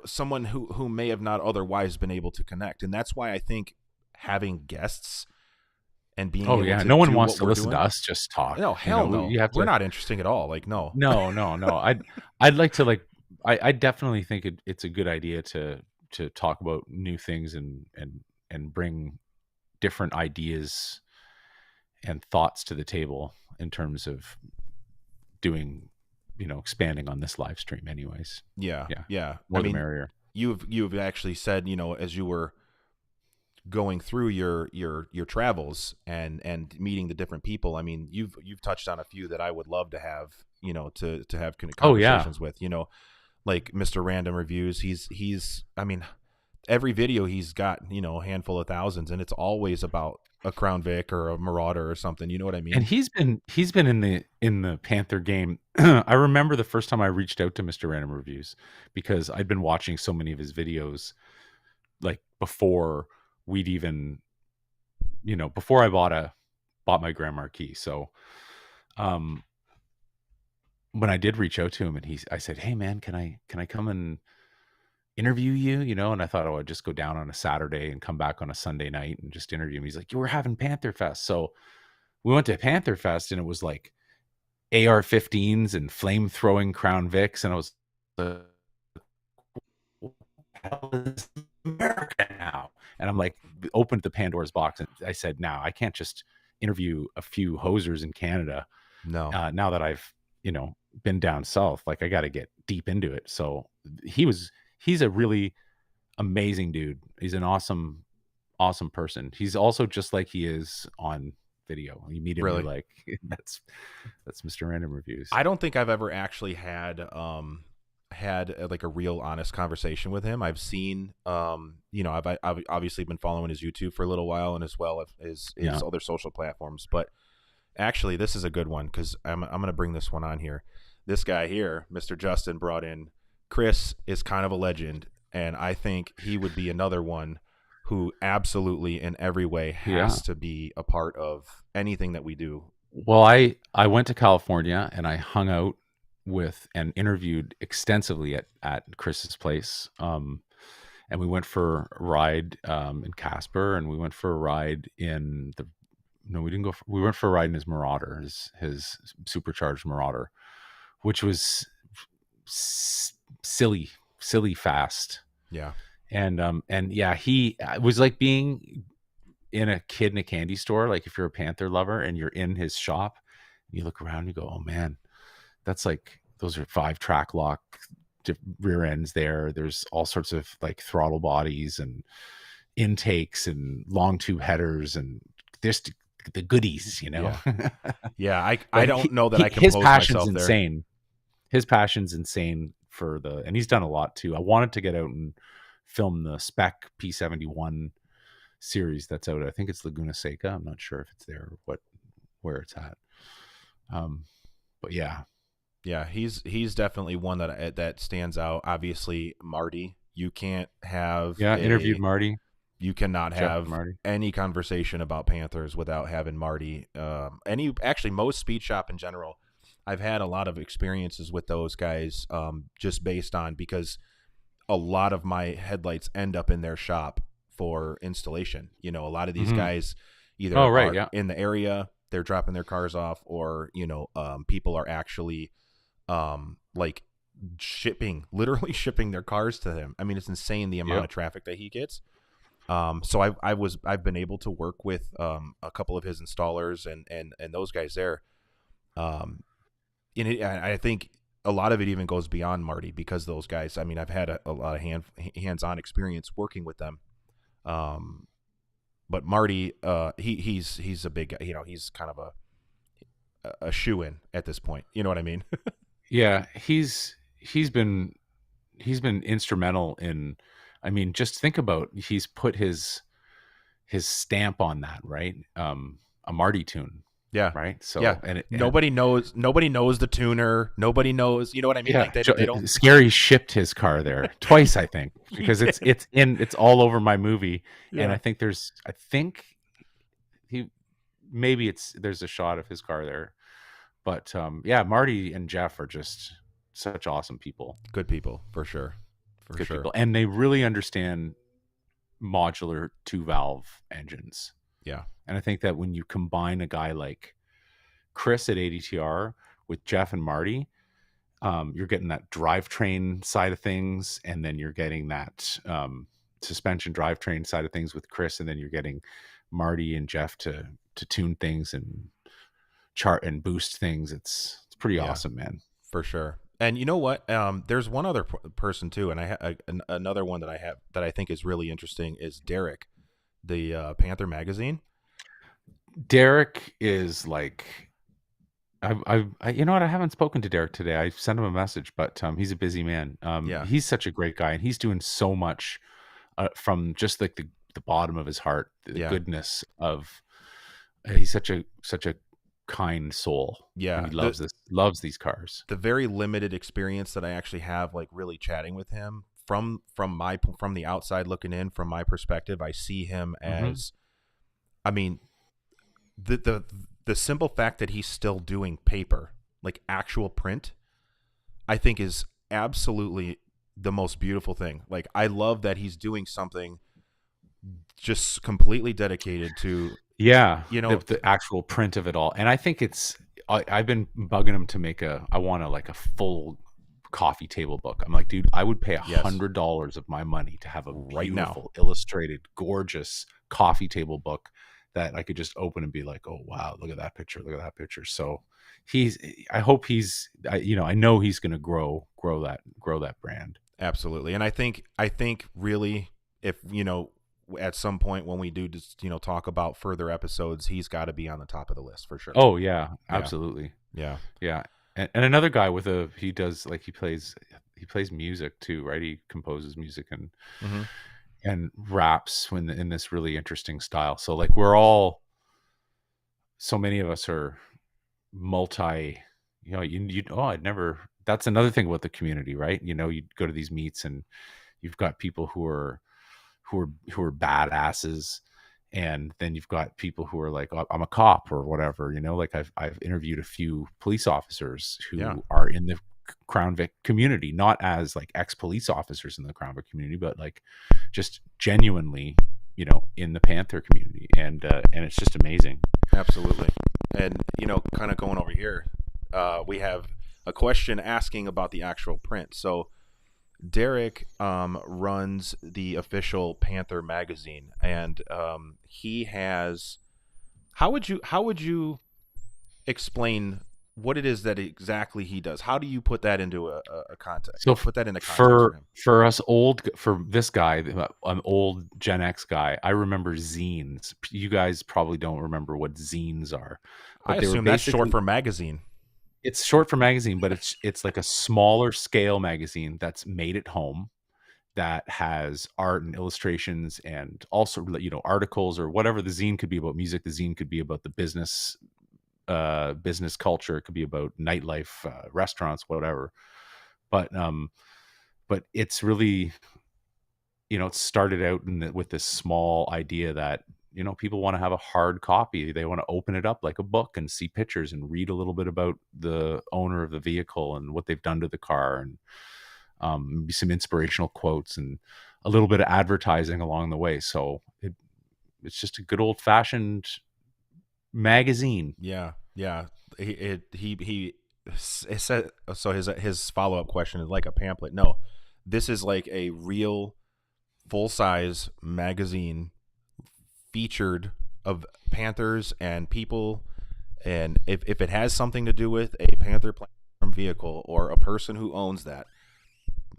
Someone who may have not otherwise been able to connect. And that's why I think having guests and being able to no one do wants what to we're listen doing. to us just talk. No, hell no. We're not interesting at all. Like, no. I'd like to, like, I definitely think it's a good idea to talk about new things and bring different ideas and thoughts to the table in terms of doing, expanding on this live stream anyways. Yeah. Yeah. Yeah. More the merrier. You've actually said, as you were going through your travels and meeting the different people, I mean, you've touched on a few that I would love to have, to have conversations with, like Mr. Random Reviews. He's I mean, every video he's got, a handful of thousands, and it's always about a Crown Vic or a Marauder or something. You know what I mean? And he's been in the Panther game. I remember the first time I reached out to Mr. Random Reviews because I'd been watching so many of his videos, like before we'd even, before I bought my Grand Marquis. So, when I did reach out to him, and I said, "Hey man, can I come and interview you?" And I thought, I'd just go down on a Saturday and come back on a Sunday night and just interview him. He's like, "You were having Panther Fest." So we went to Panther Fest, and it was like AR-15s and flame throwing Crown Vics, and I was what the hell is America now? And I'm like, opened the Pandora's box, and I said, "Now I can't just interview a few hosers in Canada. No. Now that I've been down south, like I got to get deep into it." So he's a really amazing dude. He's an awesome person. He's also just like he is on video. You meet him, really? Like, that's Mr. Random Reviews. I don't think I've ever actually had like a real honest conversation with him. I've seen I've obviously been following his YouTube for a little while, and as well as his other social platforms. But actually, this is a good one, because I'm going to bring this one on here. This guy here, Mr. Justin, brought in Chris, is kind of a legend, and I think he would be another one who absolutely in every way has to be a part of anything that we do. Well, I went to California, and I hung out with and interviewed extensively at Chris's place. And we went for a ride in Casper, and we went for a ride in we went for a ride in his Marauder, his supercharged Marauder, which was silly fast. Yeah. And yeah, it was like being in a kid in a candy store. Like, if you're a Panther lover and you're in his shop, and you look around and you go, "Oh man, that's like, those are 5-track lock rear ends there. There's all sorts of like throttle bodies and intakes and long tube headers and this the goodies, Yeah. I don't know that I can. His passion's insane. His passion's insane and he's done a lot too. I wanted to get out and film the spec P71 series that's out. I think it's Laguna Seca. I'm not sure if it's there or where it's at. But yeah. Yeah, he's definitely one that stands out. Obviously, Marty, you can't have interviewed Marty. You cannot have any conversation about Panthers without having Marty. Actually, most speed shop in general, I've had a lot of experiences with those guys, just based on, because a lot of my headlights end up in their shop for installation. A lot of these guys either are in the area, they're dropping their cars off, or people are actually like literally shipping their cars to him. I mean, it's insane the amount of traffic that he gets. So I've been able to work with a couple of his installers and those guys there. I think a lot of it even goes beyond Marty, because those guys, I mean, I've had a lot of hands-on experience working with them. But Marty, he's a big guy. He's kind of a shoe-in at this point. You know what I mean? Yeah, he's been instrumental in. I mean, just think about, he's put his stamp on that, right? A Marty tune. Yeah. Right. So nobody knows the tuner. Nobody knows. You know what I mean? Yeah. Like they don't. Scary shipped his car there twice, I think, because it's all over my movie, and I think there's a shot of his car there, but Marty and Jeff are just such awesome people. Good people, for sure. Good people, and they really understand modular 2-valve engines. Yeah. And I think that when you combine a guy like Chris at ADTR with Jeff and Marty, you're getting that drivetrain side of things, and then you're getting that suspension drivetrain side of things with Chris, and then you're getting Marty and Jeff to tune things and chart and boost things. It's pretty Yeah, awesome, man. for sure. And you know what? There's one other person too, and another one that I have that I think is really interesting is Derek, the Panther magazine. Derek is like, you know what? I haven't spoken to Derek today. I sent him a message, but he's a busy man. Yeah, He's such a great guy, and he's doing so much from just like the bottom of his heart, the yeah, goodness of. He's such a kind soul, and yeah. he loves these cars. The very limited experience that I actually have, like really chatting with him from the outside looking in, from my perspective, I see him Hmm. as, I mean, the simple fact that he's still doing paper, like actual print, I think is absolutely the most beautiful thing. Like I love that he's doing something just completely dedicated to, Yeah, you the know, the actual print of it all, and I think I've been bugging him to make I want like a full coffee table book. I'm like, dude, I would pay yes, $100 of my money to have a right now. beautiful, illustrated, gorgeous coffee table book that I could just open and be like, oh wow, look at that picture, look at that picture. So he's, I hope I know he's going to grow that brand. Absolutely. And I think really, if at some point when we do just talk about further episodes, he's got to be on the top of the list for sure. Oh yeah, Yeah. absolutely. Yeah. Yeah, and another guy with he does like he plays music too, right? He composes music Hmm. and raps in this really interesting style. So like we're all, so many of us are multi, I'd never. That's another thing about the community, right? You go to these meets and you've got people who are badasses, and then you've got people who are like, "Oh, I'm a cop," or whatever. Like I've interviewed a few police officers Yeah. who are in the Crown Vic community, not as like ex-police officers in the Crown Vic community, but like just genuinely, in the Panther community, and it's just amazing. Absolutely. And kind of going over here, we have a question asking about the actual print. So Derek runs the official Panther magazine, and he has. How would you explain what it is that exactly he does? How do you put that into a context? So Put that into context for for him. for us for this guy, an old Gen X guy, I remember zines. You guys probably don't remember what zines are, I but they were assume that's short basically, for magazine. it's short for magazine, but it's like a smaller scale magazine that's made at home, that has art and illustrations and also articles or whatever. The zine could be about music, the zine could be about the business culture, it could be about nightlife, restaurants, whatever. But it's really, it started out with this small idea that people want to have a hard copy. They want to open it up like a book and see pictures and read a little bit about the owner of the vehicle and what they've done to the car, and maybe some inspirational quotes and a little bit of advertising along the way. So it's just a good old fashioned magazine. Yeah, yeah. He said so. His follow up question is like a pamphlet. No, this is like a real full size magazine featured of Panthers and people, and if it has something to do with a Panther Platform vehicle or a person who owns that,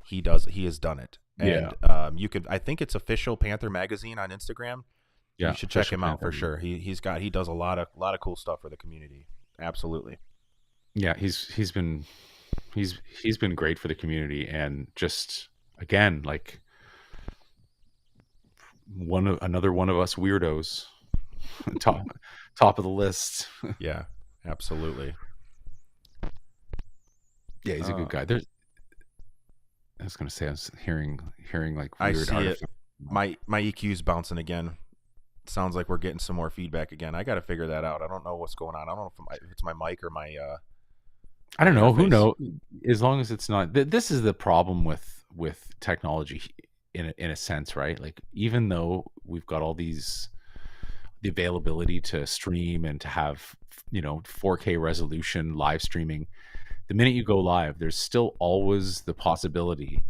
he has done it. Yeah. And you could, I think it's official Panther magazine on Instagram. You Yeah. should check Official him out for Panther. sure. He does a lot of cool stuff for the community. Absolutely. Yeah. He's been great for the community, and just again, like another one of us weirdos, top top of the list. Yeah, absolutely. Yeah, he's a good guy. I was gonna say, I was hearing like I weird see it. artificial. My EQ's bouncing again. Sounds like we're getting some more feedback again. I got to figure that out. I don't know what's going on. I don't know if it's my mic or I my don't know. Who interface. knows? As long as it's not. This is the problem with technology, in a sense, right? Like, even though we've got all the availability to stream and to have 4K resolution live streaming, the minute you go live, there's still always the possibility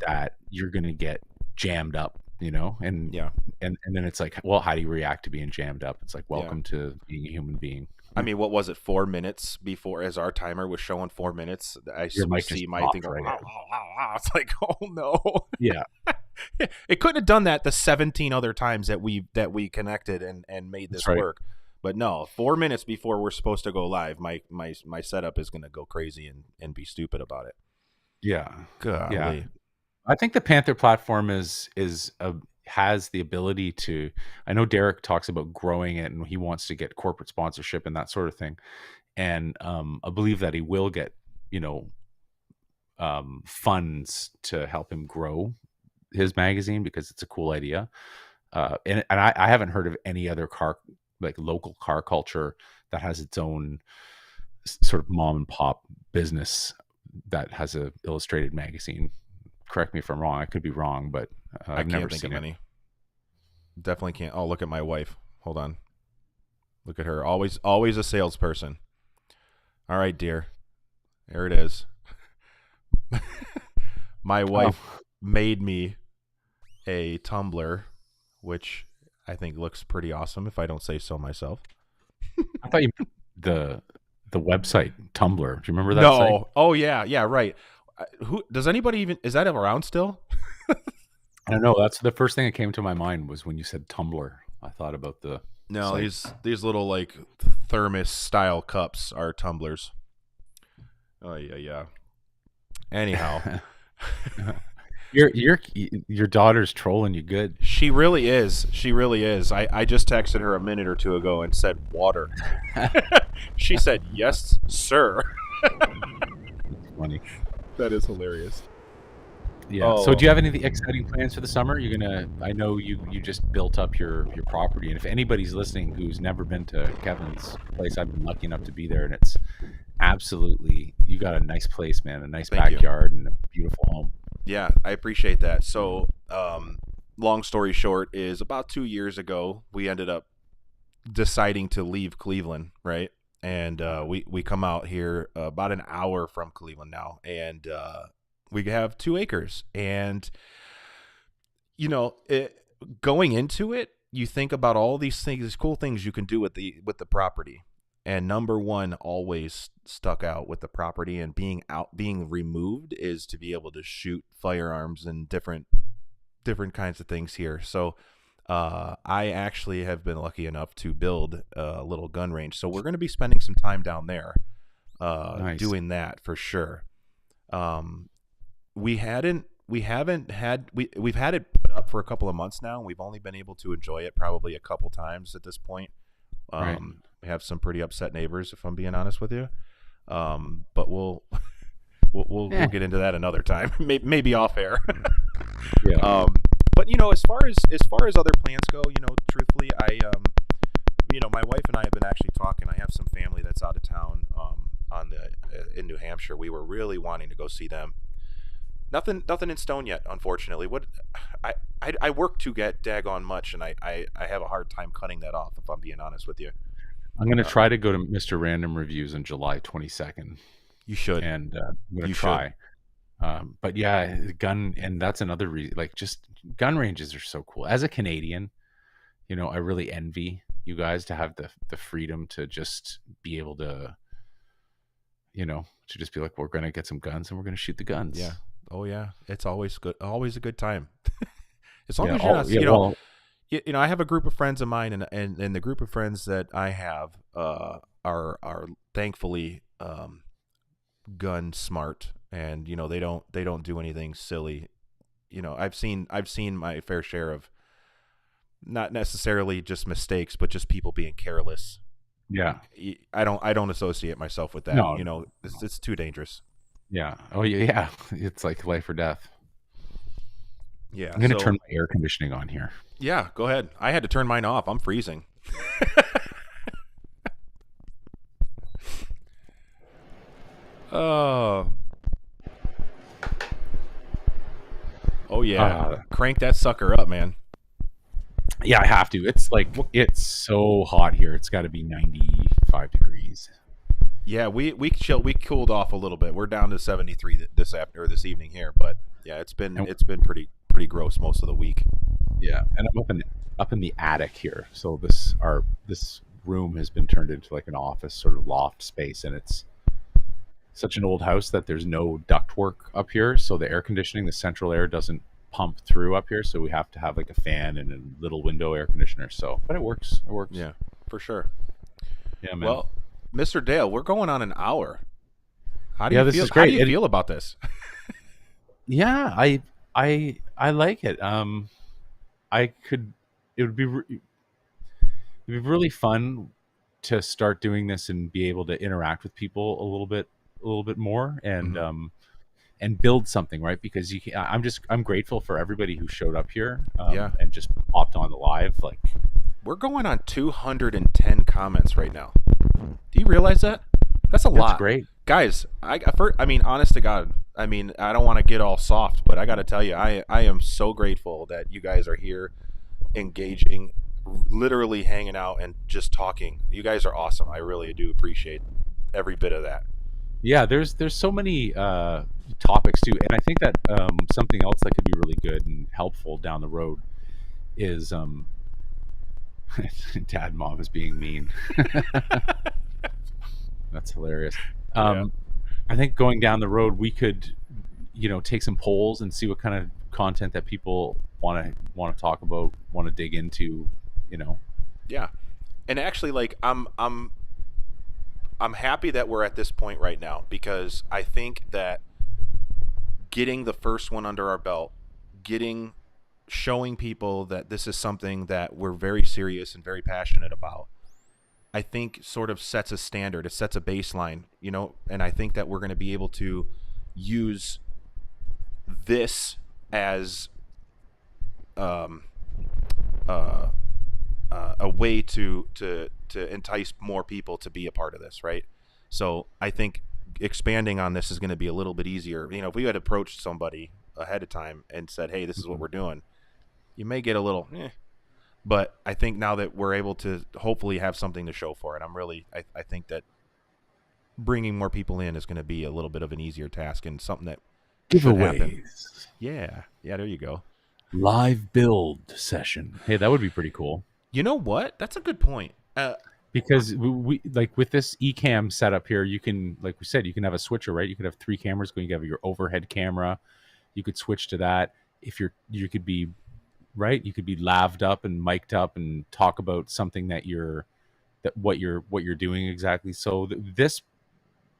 that you're going to get jammed up, and Yeah, and then it's like, well, how do you react to being jammed up? It's like, yeah. welcome to being a human being. I mean, what was it? 4 minutes before, as our timer was showing 4 minutes. Your mic see just my popped thing go, right wow, out. wow, wow, wow. It's like, oh no. Yeah. It couldn't have done that the 17 other times that we connected and made this work. But no, 4 minutes before we're supposed to go live, my setup is going to go crazy and be stupid about it. Yeah. Golly. Yeah. I think the Panther platform has the ability to. I know Derek talks about growing it, and he wants to get corporate sponsorship and that sort of thing. And I believe that he will get, funds to help him grow his magazine, because it's a cool idea. And I haven't heard of any other local car culture that has its own sort of mom and pop business that has a illustrated magazine. Correct me if I'm wrong. I could be wrong, but I've never seen it. Any. Definitely can't. Oh, look at my wife. Hold on. Look at her. Always a salesperson. All right, dear. There it is. My wife made me a tumbler, which I think looks pretty awesome, if I don't say so myself. I thought you meant the website Tumblr. Do you remember that? No. site? Oh yeah, right. Who does anybody even? Is that around still? I don't know. That's the first thing that came to my mind was when you said Tumblr. I thought about the site. these little like thermos style cups are tumblers. Oh yeah. Anyhow. Your daughter's trolling you good. She really is. I just texted her a minute or two ago and said water. She said, yes, sir. Funny. That is hilarious. Yeah. Oh. So do you have any exciting plans for the summer? I know you just built up your property, and if anybody's listening who's never been to Kevin's place, I've been lucky enough to be there, and it's absolutely, you got a nice place, man, a nice backyard and a beautiful home. Yeah, I appreciate that. So, long story short is about 2 years ago, we ended up deciding to leave Cleveland, right? And we come out here about an hour from Cleveland now, and we have 2 acres. And, going into it, you think about all these things, these cool things you can do with the property. And number one always stuck out with the property and being removed is to be able to shoot firearms and different kinds of things here. So I actually have been lucky enough to build a little gun range. So we're going to be spending some time down there doing that for sure. We've had it put up for a couple of months now. We've only been able to enjoy it probably a couple times at this point. Right. We have some pretty upset neighbors, if I'm being honest with you. But we'll get into that another time, maybe off air. Yeah. But as far as other plans go, truthfully, my wife and I have been actually talking. I have some family that's out of town, in New Hampshire. We were really wanting to go see them. Nothing in stone yet, unfortunately. I work to get daggone much, and I have a hard time cutting that off, if I'm being honest with you. I'm going to try to go to Mr. Random Reviews on July 22nd. You should. And I'm going to try. But yeah, and that's another reason. Like, just gun ranges are so cool. As a Canadian, I really envy you guys to have the freedom to just be able to, to just be like, we're going to get some guns and we're going to shoot the guns. Yeah. Oh yeah. It's always good. Always a good time. As long as you're not, I have a group of friends of mine, and the group of friends that I have are thankfully gun smart, and they don't do anything silly. I've seen my fair share of not necessarily just mistakes, but just people being careless. Yeah. I don't associate myself with that. No. It's too dangerous. Yeah. Oh yeah. It's like life or death. Yeah. I'm going to turn my air conditioning on here. Yeah, go ahead. I had to turn mine off. I'm freezing. Oh yeah. Crank that sucker up, man. Yeah, I have to. It's so hot here. It's got to be 95 degrees. Yeah, we cooled off a little bit. We're down to 73 this evening here, but yeah, it's been pretty gross most of the week. Yeah, and I'm up in the attic here. So this room has been turned into like an office sort of loft space, and it's such an old house that there's no ductwork up here, so the air conditioning, the central air doesn't pump through up here, so we have to have like a fan and a little window air conditioner. So, but it works. It works. Yeah, for sure. Yeah, man. Well, Mr. Dale, we're going on an hour. How do Yeah, you this feel? is great. How do you feel about this? Yeah, I like it. I could. It would be. It'd be really fun to start doing this and be able to interact with people a little bit more, and build something, right? Because I'm grateful for everybody who showed up here, Yeah. and just popped on the live. Like, We're going on 210 comments right now. Do you realize that? That's a lot. that's great. Guys, I mean, honest to God, I mean, I don't want to get all soft, but I got to tell you, I am so grateful that you guys are here, engaging, literally hanging out and just talking. You guys are awesome. I really do appreciate every bit of that. Yeah, there's so many topics too, and I think that something else that could be really good and helpful down the road is Dad, Mom is being mean. That's hilarious. Yeah. I think going down the road, we could, take some polls and see what kind of content that people want to talk about, want to dig into. Yeah. And actually, like, I'm happy that we're at this point right now, because I think that getting the first one under our belt, showing people that this is something that we're very serious and very passionate about, I think sort of sets a standard. It sets a baseline, and I think that we're going to be able to use this as a way to entice more people to be a part of this, right? So I think expanding on this is going to be a little bit easier. If we had approached somebody ahead of time and said, hey, this is what we're doing, you may get a little but I think now that we're able to hopefully have something to show for it, I think that bringing more people in is going to be a little bit of an easier task, and something that should happen. Giveaways. Yeah, there you go. Live build session. Hey, that would be pretty cool. You know what? That's a good point. Because we like with this eCam setup here, you can, like we said, you can have a switcher, right? You could have 3 cameras going. You could have your overhead camera. You could switch to that. If you could be right. You could be laved up and mic'd up and talk about something what you're doing exactly. So this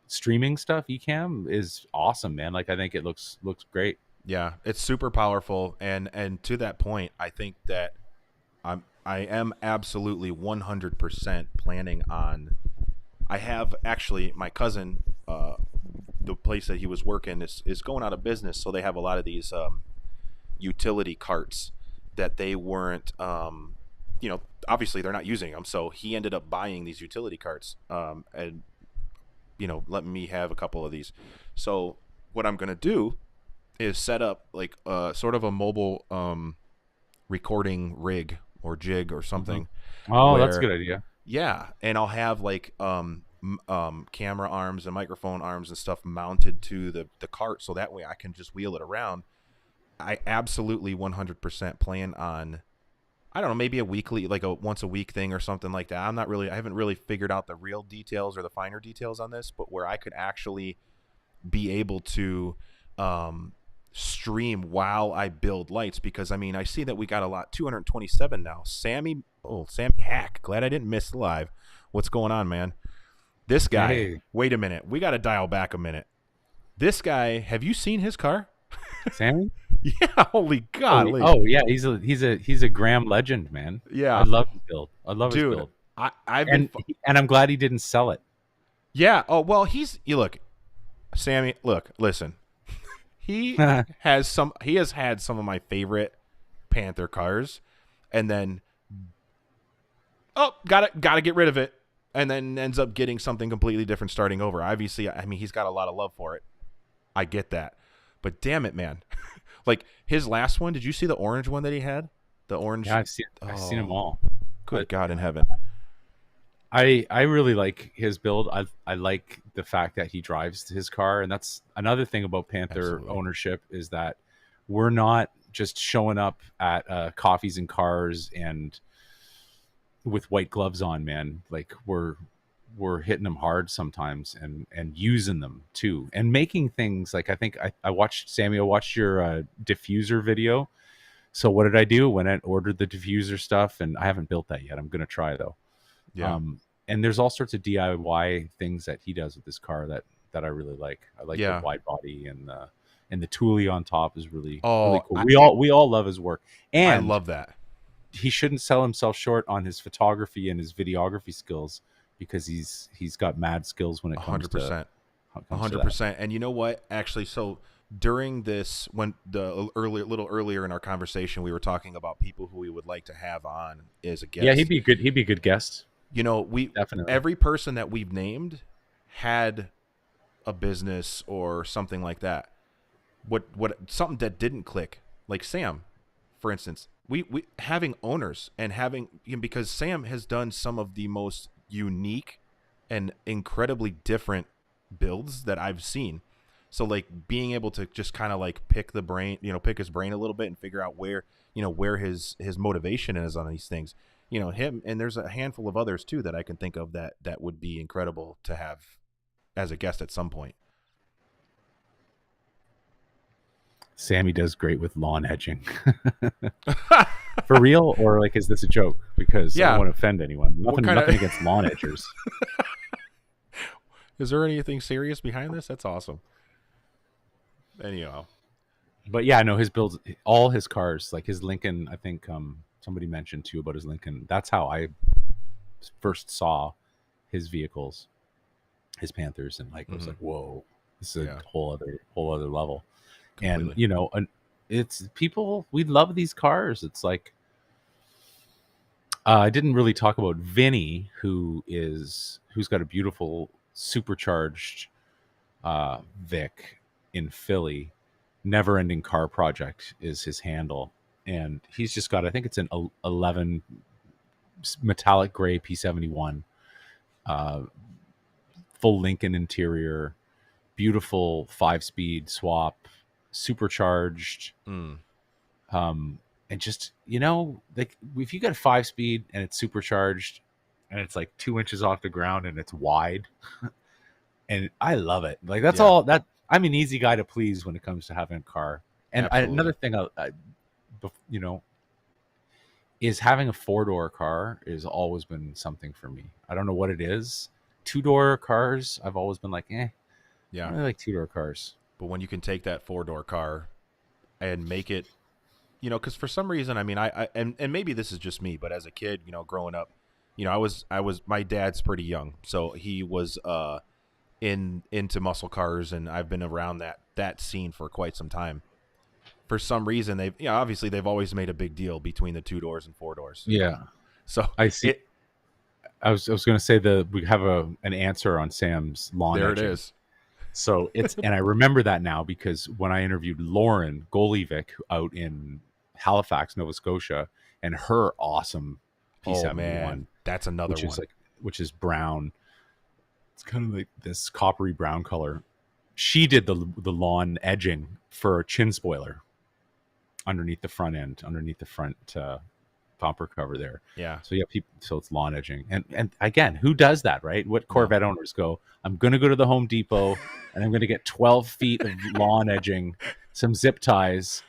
streaming stuff, eCam, is awesome, man. Like, I think it looks great. Yeah, it's super powerful, and to that point, I think that I am absolutely 100% planning on. I have actually my cousin, the place that he was working is going out of business, so they have a lot of these utility carts that they weren't, obviously they're not using them. So he ended up buying these utility carts, and letting me have a couple of these. So what I'm gonna do is set up like sort of a mobile recording rig or jig or something. Oh, that's a good idea. Yeah, and I'll have like camera arms and microphone arms and stuff mounted to the cart, so that way I can just wheel it around. I absolutely 100% plan on, I don't know, maybe a weekly, like a once a week thing or something like that. I haven't really figured out the real details or the finer details on this, but where I could actually be able to stream while I build lights, because I see that we got a lot, 227 now. Sammy Hack, glad I didn't miss live. What's going on, man? This guy, Hey. Wait a minute, we got to dial back a minute. This guy, have you seen his car? Sammy? Yeah, holy God. Oh yeah, he's a Graham legend, man. Yeah. I love his build. I love his Dude, build. I've been And I'm glad he didn't sell it. Yeah. Oh, well, look, Sammy, listen. He has had some of my favorite Panther cars, and then gotta get rid of it, and then ends up getting something completely different starting over. Obviously, he's got a lot of love for it. I get that. But damn it, man. Like his last one, did you see the orange one that he had? The orange. Yeah, I've seen them all. Good God in heaven. I really like his build. I like the fact that he drives his car, and that's another thing about Panther ownership, is that we're not just showing up at coffees and cars and with white gloves on, man. Like we're hitting them hard sometimes and using them too and making things like I think I watched Samuel watched your diffuser video. So what did I do? Went and ordered the diffuser stuff, and I haven't built that yet. I'm gonna try though. Yeah. And there's all sorts of DIY things that he does with this car that I really like. I like the wide body and the Thule on top is really really cool. We all love his work, and I love that. He shouldn't sell himself short on his photography and his videography skills because he's got mad skills when it comes 100%. to 100%. And you know what? Actually, so during this, when little earlier in our conversation, we were talking about people who we would like to have on as a guest. Yeah, he'd be a good guest. You know, we definitely every person that we've named had a business or something like that. What something that didn't click, like Sam, for instance. We having owners and having, because Sam has done some of the most unique and incredibly different builds that I've seen. So like being able to just kind of like pick his brain a little bit and figure out where his motivation is on these things. Him, and there's a handful of others too that I can think of that would be incredible to have as a guest at some point. Sammy does great with lawn edging. For real? Or like, is this a joke? Because I don't want to offend anyone. Nothing against lawn edgers. Is there anything serious behind this? That's awesome. Anyhow. But yeah, no, his builds, all his cars, like his Lincoln, I think somebody mentioned too about his Lincoln. That's how I first saw his vehicles, his Panthers, and like, I was like, whoa, this is a whole other level. Completely. And it's people, we love these cars. It's like I didn't really talk about Vinny, who's got a beautiful supercharged Vic in Philly. Never Ending Car Project is his handle, and he's just got, I think it's an 11 metallic gray P71, full Lincoln interior, beautiful 5-speed swap, supercharged, and just like if you got a 5-speed and it's supercharged and it's like 2 inches off the ground and it's wide, and I love it. Like that's all that. I'm an easy guy to please when it comes to having a car. And another thing, is having a 4-door car has always been something for me. I don't know what it is. 2-door cars, I've always been like, yeah, I really like 2-door cars. But when you can take that 4-door car and make it, because for some reason, I mean, and maybe this is just me, but as a kid, growing up, I was my dad's pretty young, so he was into muscle cars, and I've been around that scene for quite some time. For some reason, obviously they've always made a big deal between the 2 doors and 4 doors. Yeah. So I see. I was going to say we have an answer on Sam's lawn. There edging. It is. So and I remember that now because when I interviewed Lauren Golivic out in Halifax, Nova Scotia, and her awesome P71. Oh man, that's another one. Which is brown. It's kind of like this coppery brown color. She did the lawn edging for a chin spoiler underneath the front end, underneath the front bumper cover there. Yeah. So so it's lawn edging. And again, who does that, right? What Corvette owners go, I'm going to go to the Home Depot and I'm going to get 12 feet of lawn edging, some zip ties,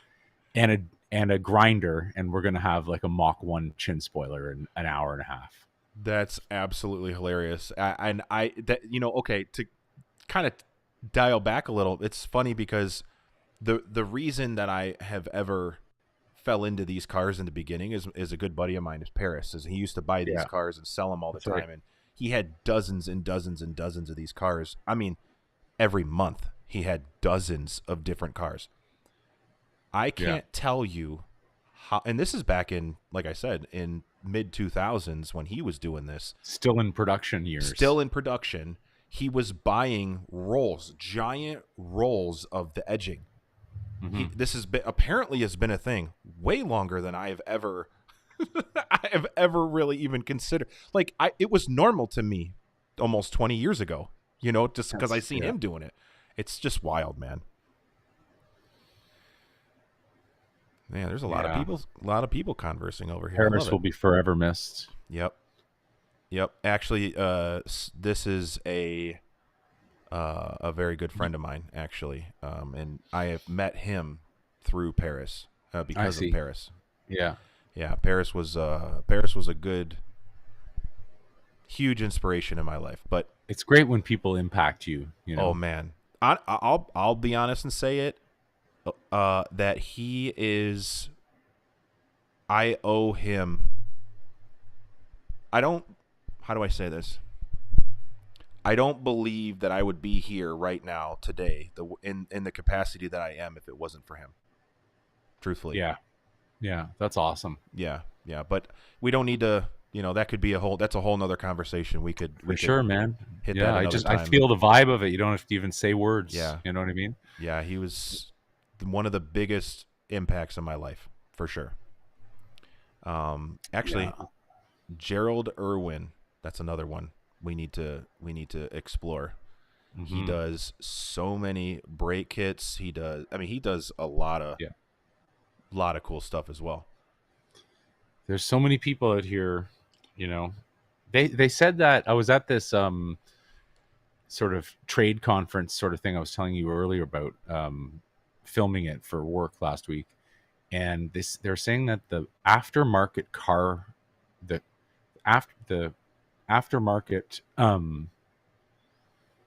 and a grinder, and we're going to have like a Mach 1 chin spoiler in an hour and a half. That's absolutely hilarious. Okay, to kind of dial back a little, it's funny because the reason that I have ever fell into these cars in the beginning is a good buddy of mine, is Paris. He used to buy these cars and sell them all the time, right. And he had dozens and dozens and dozens of these cars. I mean, every month he had dozens of different cars. I can't tell you how, and this is back in, like I said, in mid-2000s when he was doing this. Still in production years. Still in production. He was buying giant rolls of the edging. Mm-hmm. This has been a thing way longer than I have ever really even considered. Like it was normal to me almost 20 years ago, just because I seen him doing it. It's just wild, man. Man, there's a lot of people conversing over here. Paris will be forever missed. Yep. Yep. Actually, this is a very good friend of mine, actually, and I have met him through Paris I because of see. Paris. Yeah. Yeah, Paris was a good, huge inspiration in my life. But It's great when people impact you, oh man, I'll be honest and say it. That he is. I owe him. I don't. How do I say this? I don't believe that I would be here right now today, in the capacity that I am, if it wasn't for him. Truthfully. Yeah. Yeah. That's awesome. Yeah, yeah, but we don't need to. That could be that's a whole nother conversation. We could For sure, man. hit Yeah, that another I time. feel the vibe of it. You don't have to even say words. Yeah, You know what I mean? yeah, he was one of the biggest impacts in my life for sure. Actually, Yeah. Gerald Irwin, that's another one we need to explore. He Mm-hmm. does so many brake kits. He does a lot of Yeah. cool stuff as well. There's so many people out here, you know. They said that I was at this sort of trade conference sort of thing I was telling you earlier about filming it for work last week, and they're saying that the aftermarket car, the the aftermarket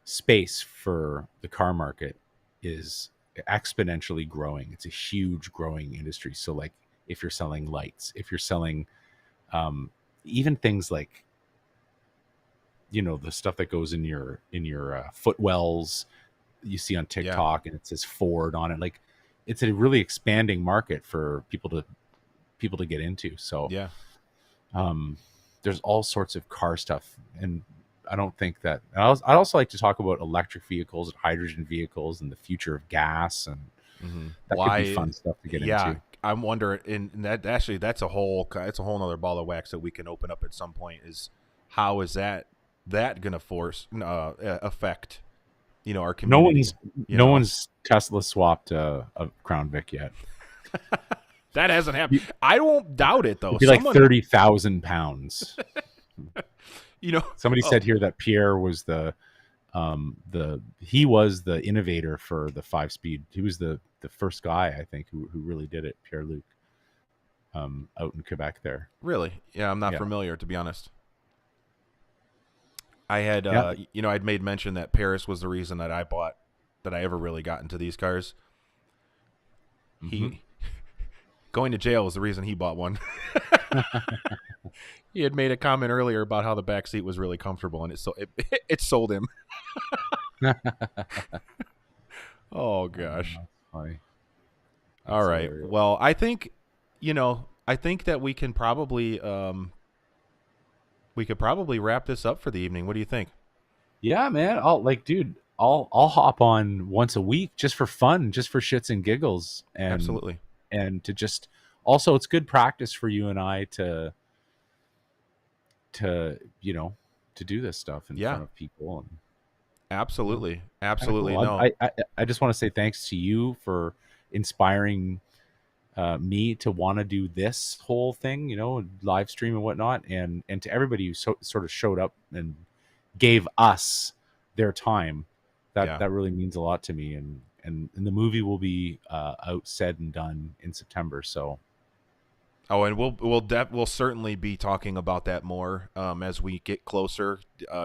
space for the car market is exponentially growing. It's a huge growing industry. So like if you're selling lights, if you're selling even things like the stuff that goes in your footwells you see on Yeah, TikTok and it says Ford on it, like it's a really expanding market for people to get into. So yeah, um there's all sorts of car stuff, and I don't think that I'd also like to talk about electric vehicles and hydrogen vehicles and the future of gas, and that could be why? fun stuff to get Yeah, into. I'm wondering, and that actually that's a whole nother ball of wax that we can open up at some point. Is how is that gonna affect our no community? one's You no know one's Tesla swapped a Crown Vic yet. that hasn't happened. I don't doubt it though. It'd be like Someone 30,000 pounds. you know Somebody oh, said here that Pierre was he was the innovator for the 5-speed. He was the first guy, I think, who really did it. Pierre Luc, out in Quebec there. really? Yeah, I'm not Yeah, familiar, to be honest. I had yeah. I'd made mention that Paris was the reason that I ever really got into these cars. Mm-hmm. He going to jail was the reason he bought one. He had made a comment earlier about how the back seat was really comfortable, and it sold him. Oh gosh. Funny. All That's right. hilarious. Well, I think that we could probably wrap this up for the evening. What do you think? Yeah, man. I'll hop on once a week just for fun, just for shits and giggles, Absolutely. and to just also it's good practice for you and I to to do this stuff in Yeah. front of people. And Absolutely. kinda Absolutely. cool. No. I just want to say thanks to you for inspiring me to want to do this whole thing, live stream and whatnot, and to everybody who sort of showed up and gave us their time. Yeah. That really means a lot to me, and the movie will be out, said and done in September. So Oh, and we'll certainly be talking about that more as we get closer,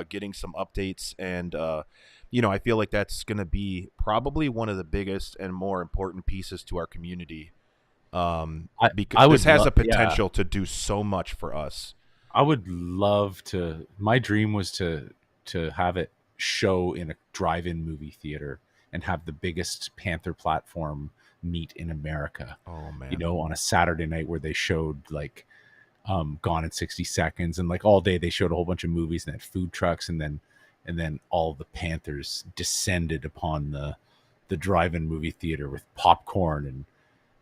getting some updates, and I feel like that's going to be probably one of the biggest and more important pieces to our community, because I this would has a yeah, potential to do so much for us. I would love to. My dream was to have it show in a drive-in movie theater and have the biggest Panther Platform meet in America. Oh man, On a Saturday night where they showed like Gone in 60 Seconds, and like all day they showed a whole bunch of movies and had food trucks, and then all the Panthers descended upon the drive-in movie theater with popcorn,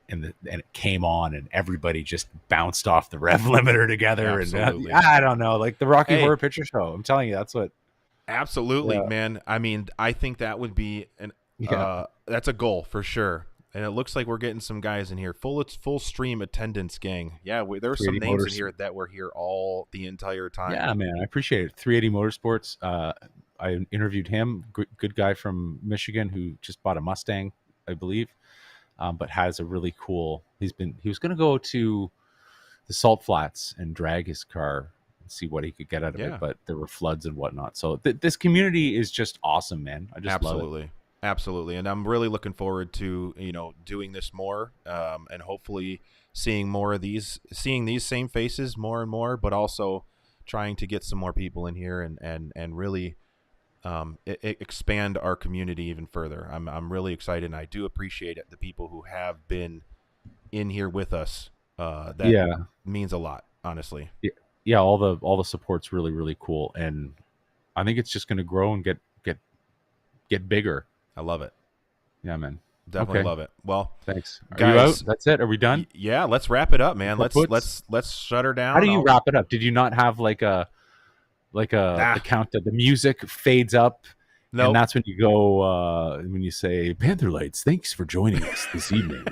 and it came on, and everybody just bounced off the rev limiter together. And absolutely. I don't know, like the Rocky Hey, Horror Picture Show. I'm telling you, that's what. absolutely, Yeah, man. I mean, I think that would be yeah, that's a goal for sure. And it looks like we're getting some guys in here. Full stream attendance, gang. Yeah, there's some 380 names in Motors. here that were here all the entire time. Yeah, man, I appreciate it. 380 Motorsports. I interviewed him. Good guy from Michigan who just bought a Mustang, I believe, but has a really cool. He was going to go to the Salt Flats and drag his car and see what he could get out of it, but there were floods and whatnot. So this community is just awesome, man. I just love it. Absolutely. And I'm really looking forward to, doing this more, and hopefully seeing these same faces more and more, but also trying to get some more people in here and really expand our community even further. I'm really excited, and I do appreciate it, the people who have been in here with us. That means a lot, honestly. Yeah, all the support's really, really cool, and I think it's just going to grow and get bigger. I love it. Yeah, man. Definitely love it. Well, thanks. Are guys, you out? That's it. Are we done? Yeah, let's wrap it up, man. Let's shut her down. How do you wrap it up? Did you not have the count that the music fades up? No. And that's when you go when you say Panther Lights, thanks for joining us this evening.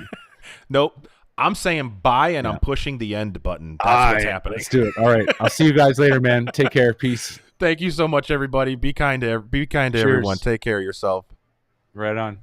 Nope. I'm saying bye, and I'm pushing the end button. That's what's happening. Let's do it. All right. I'll see you guys later, man. Take care. Peace. Thank you so much, everybody. Be kind to everyone. Take care of yourself. Right on.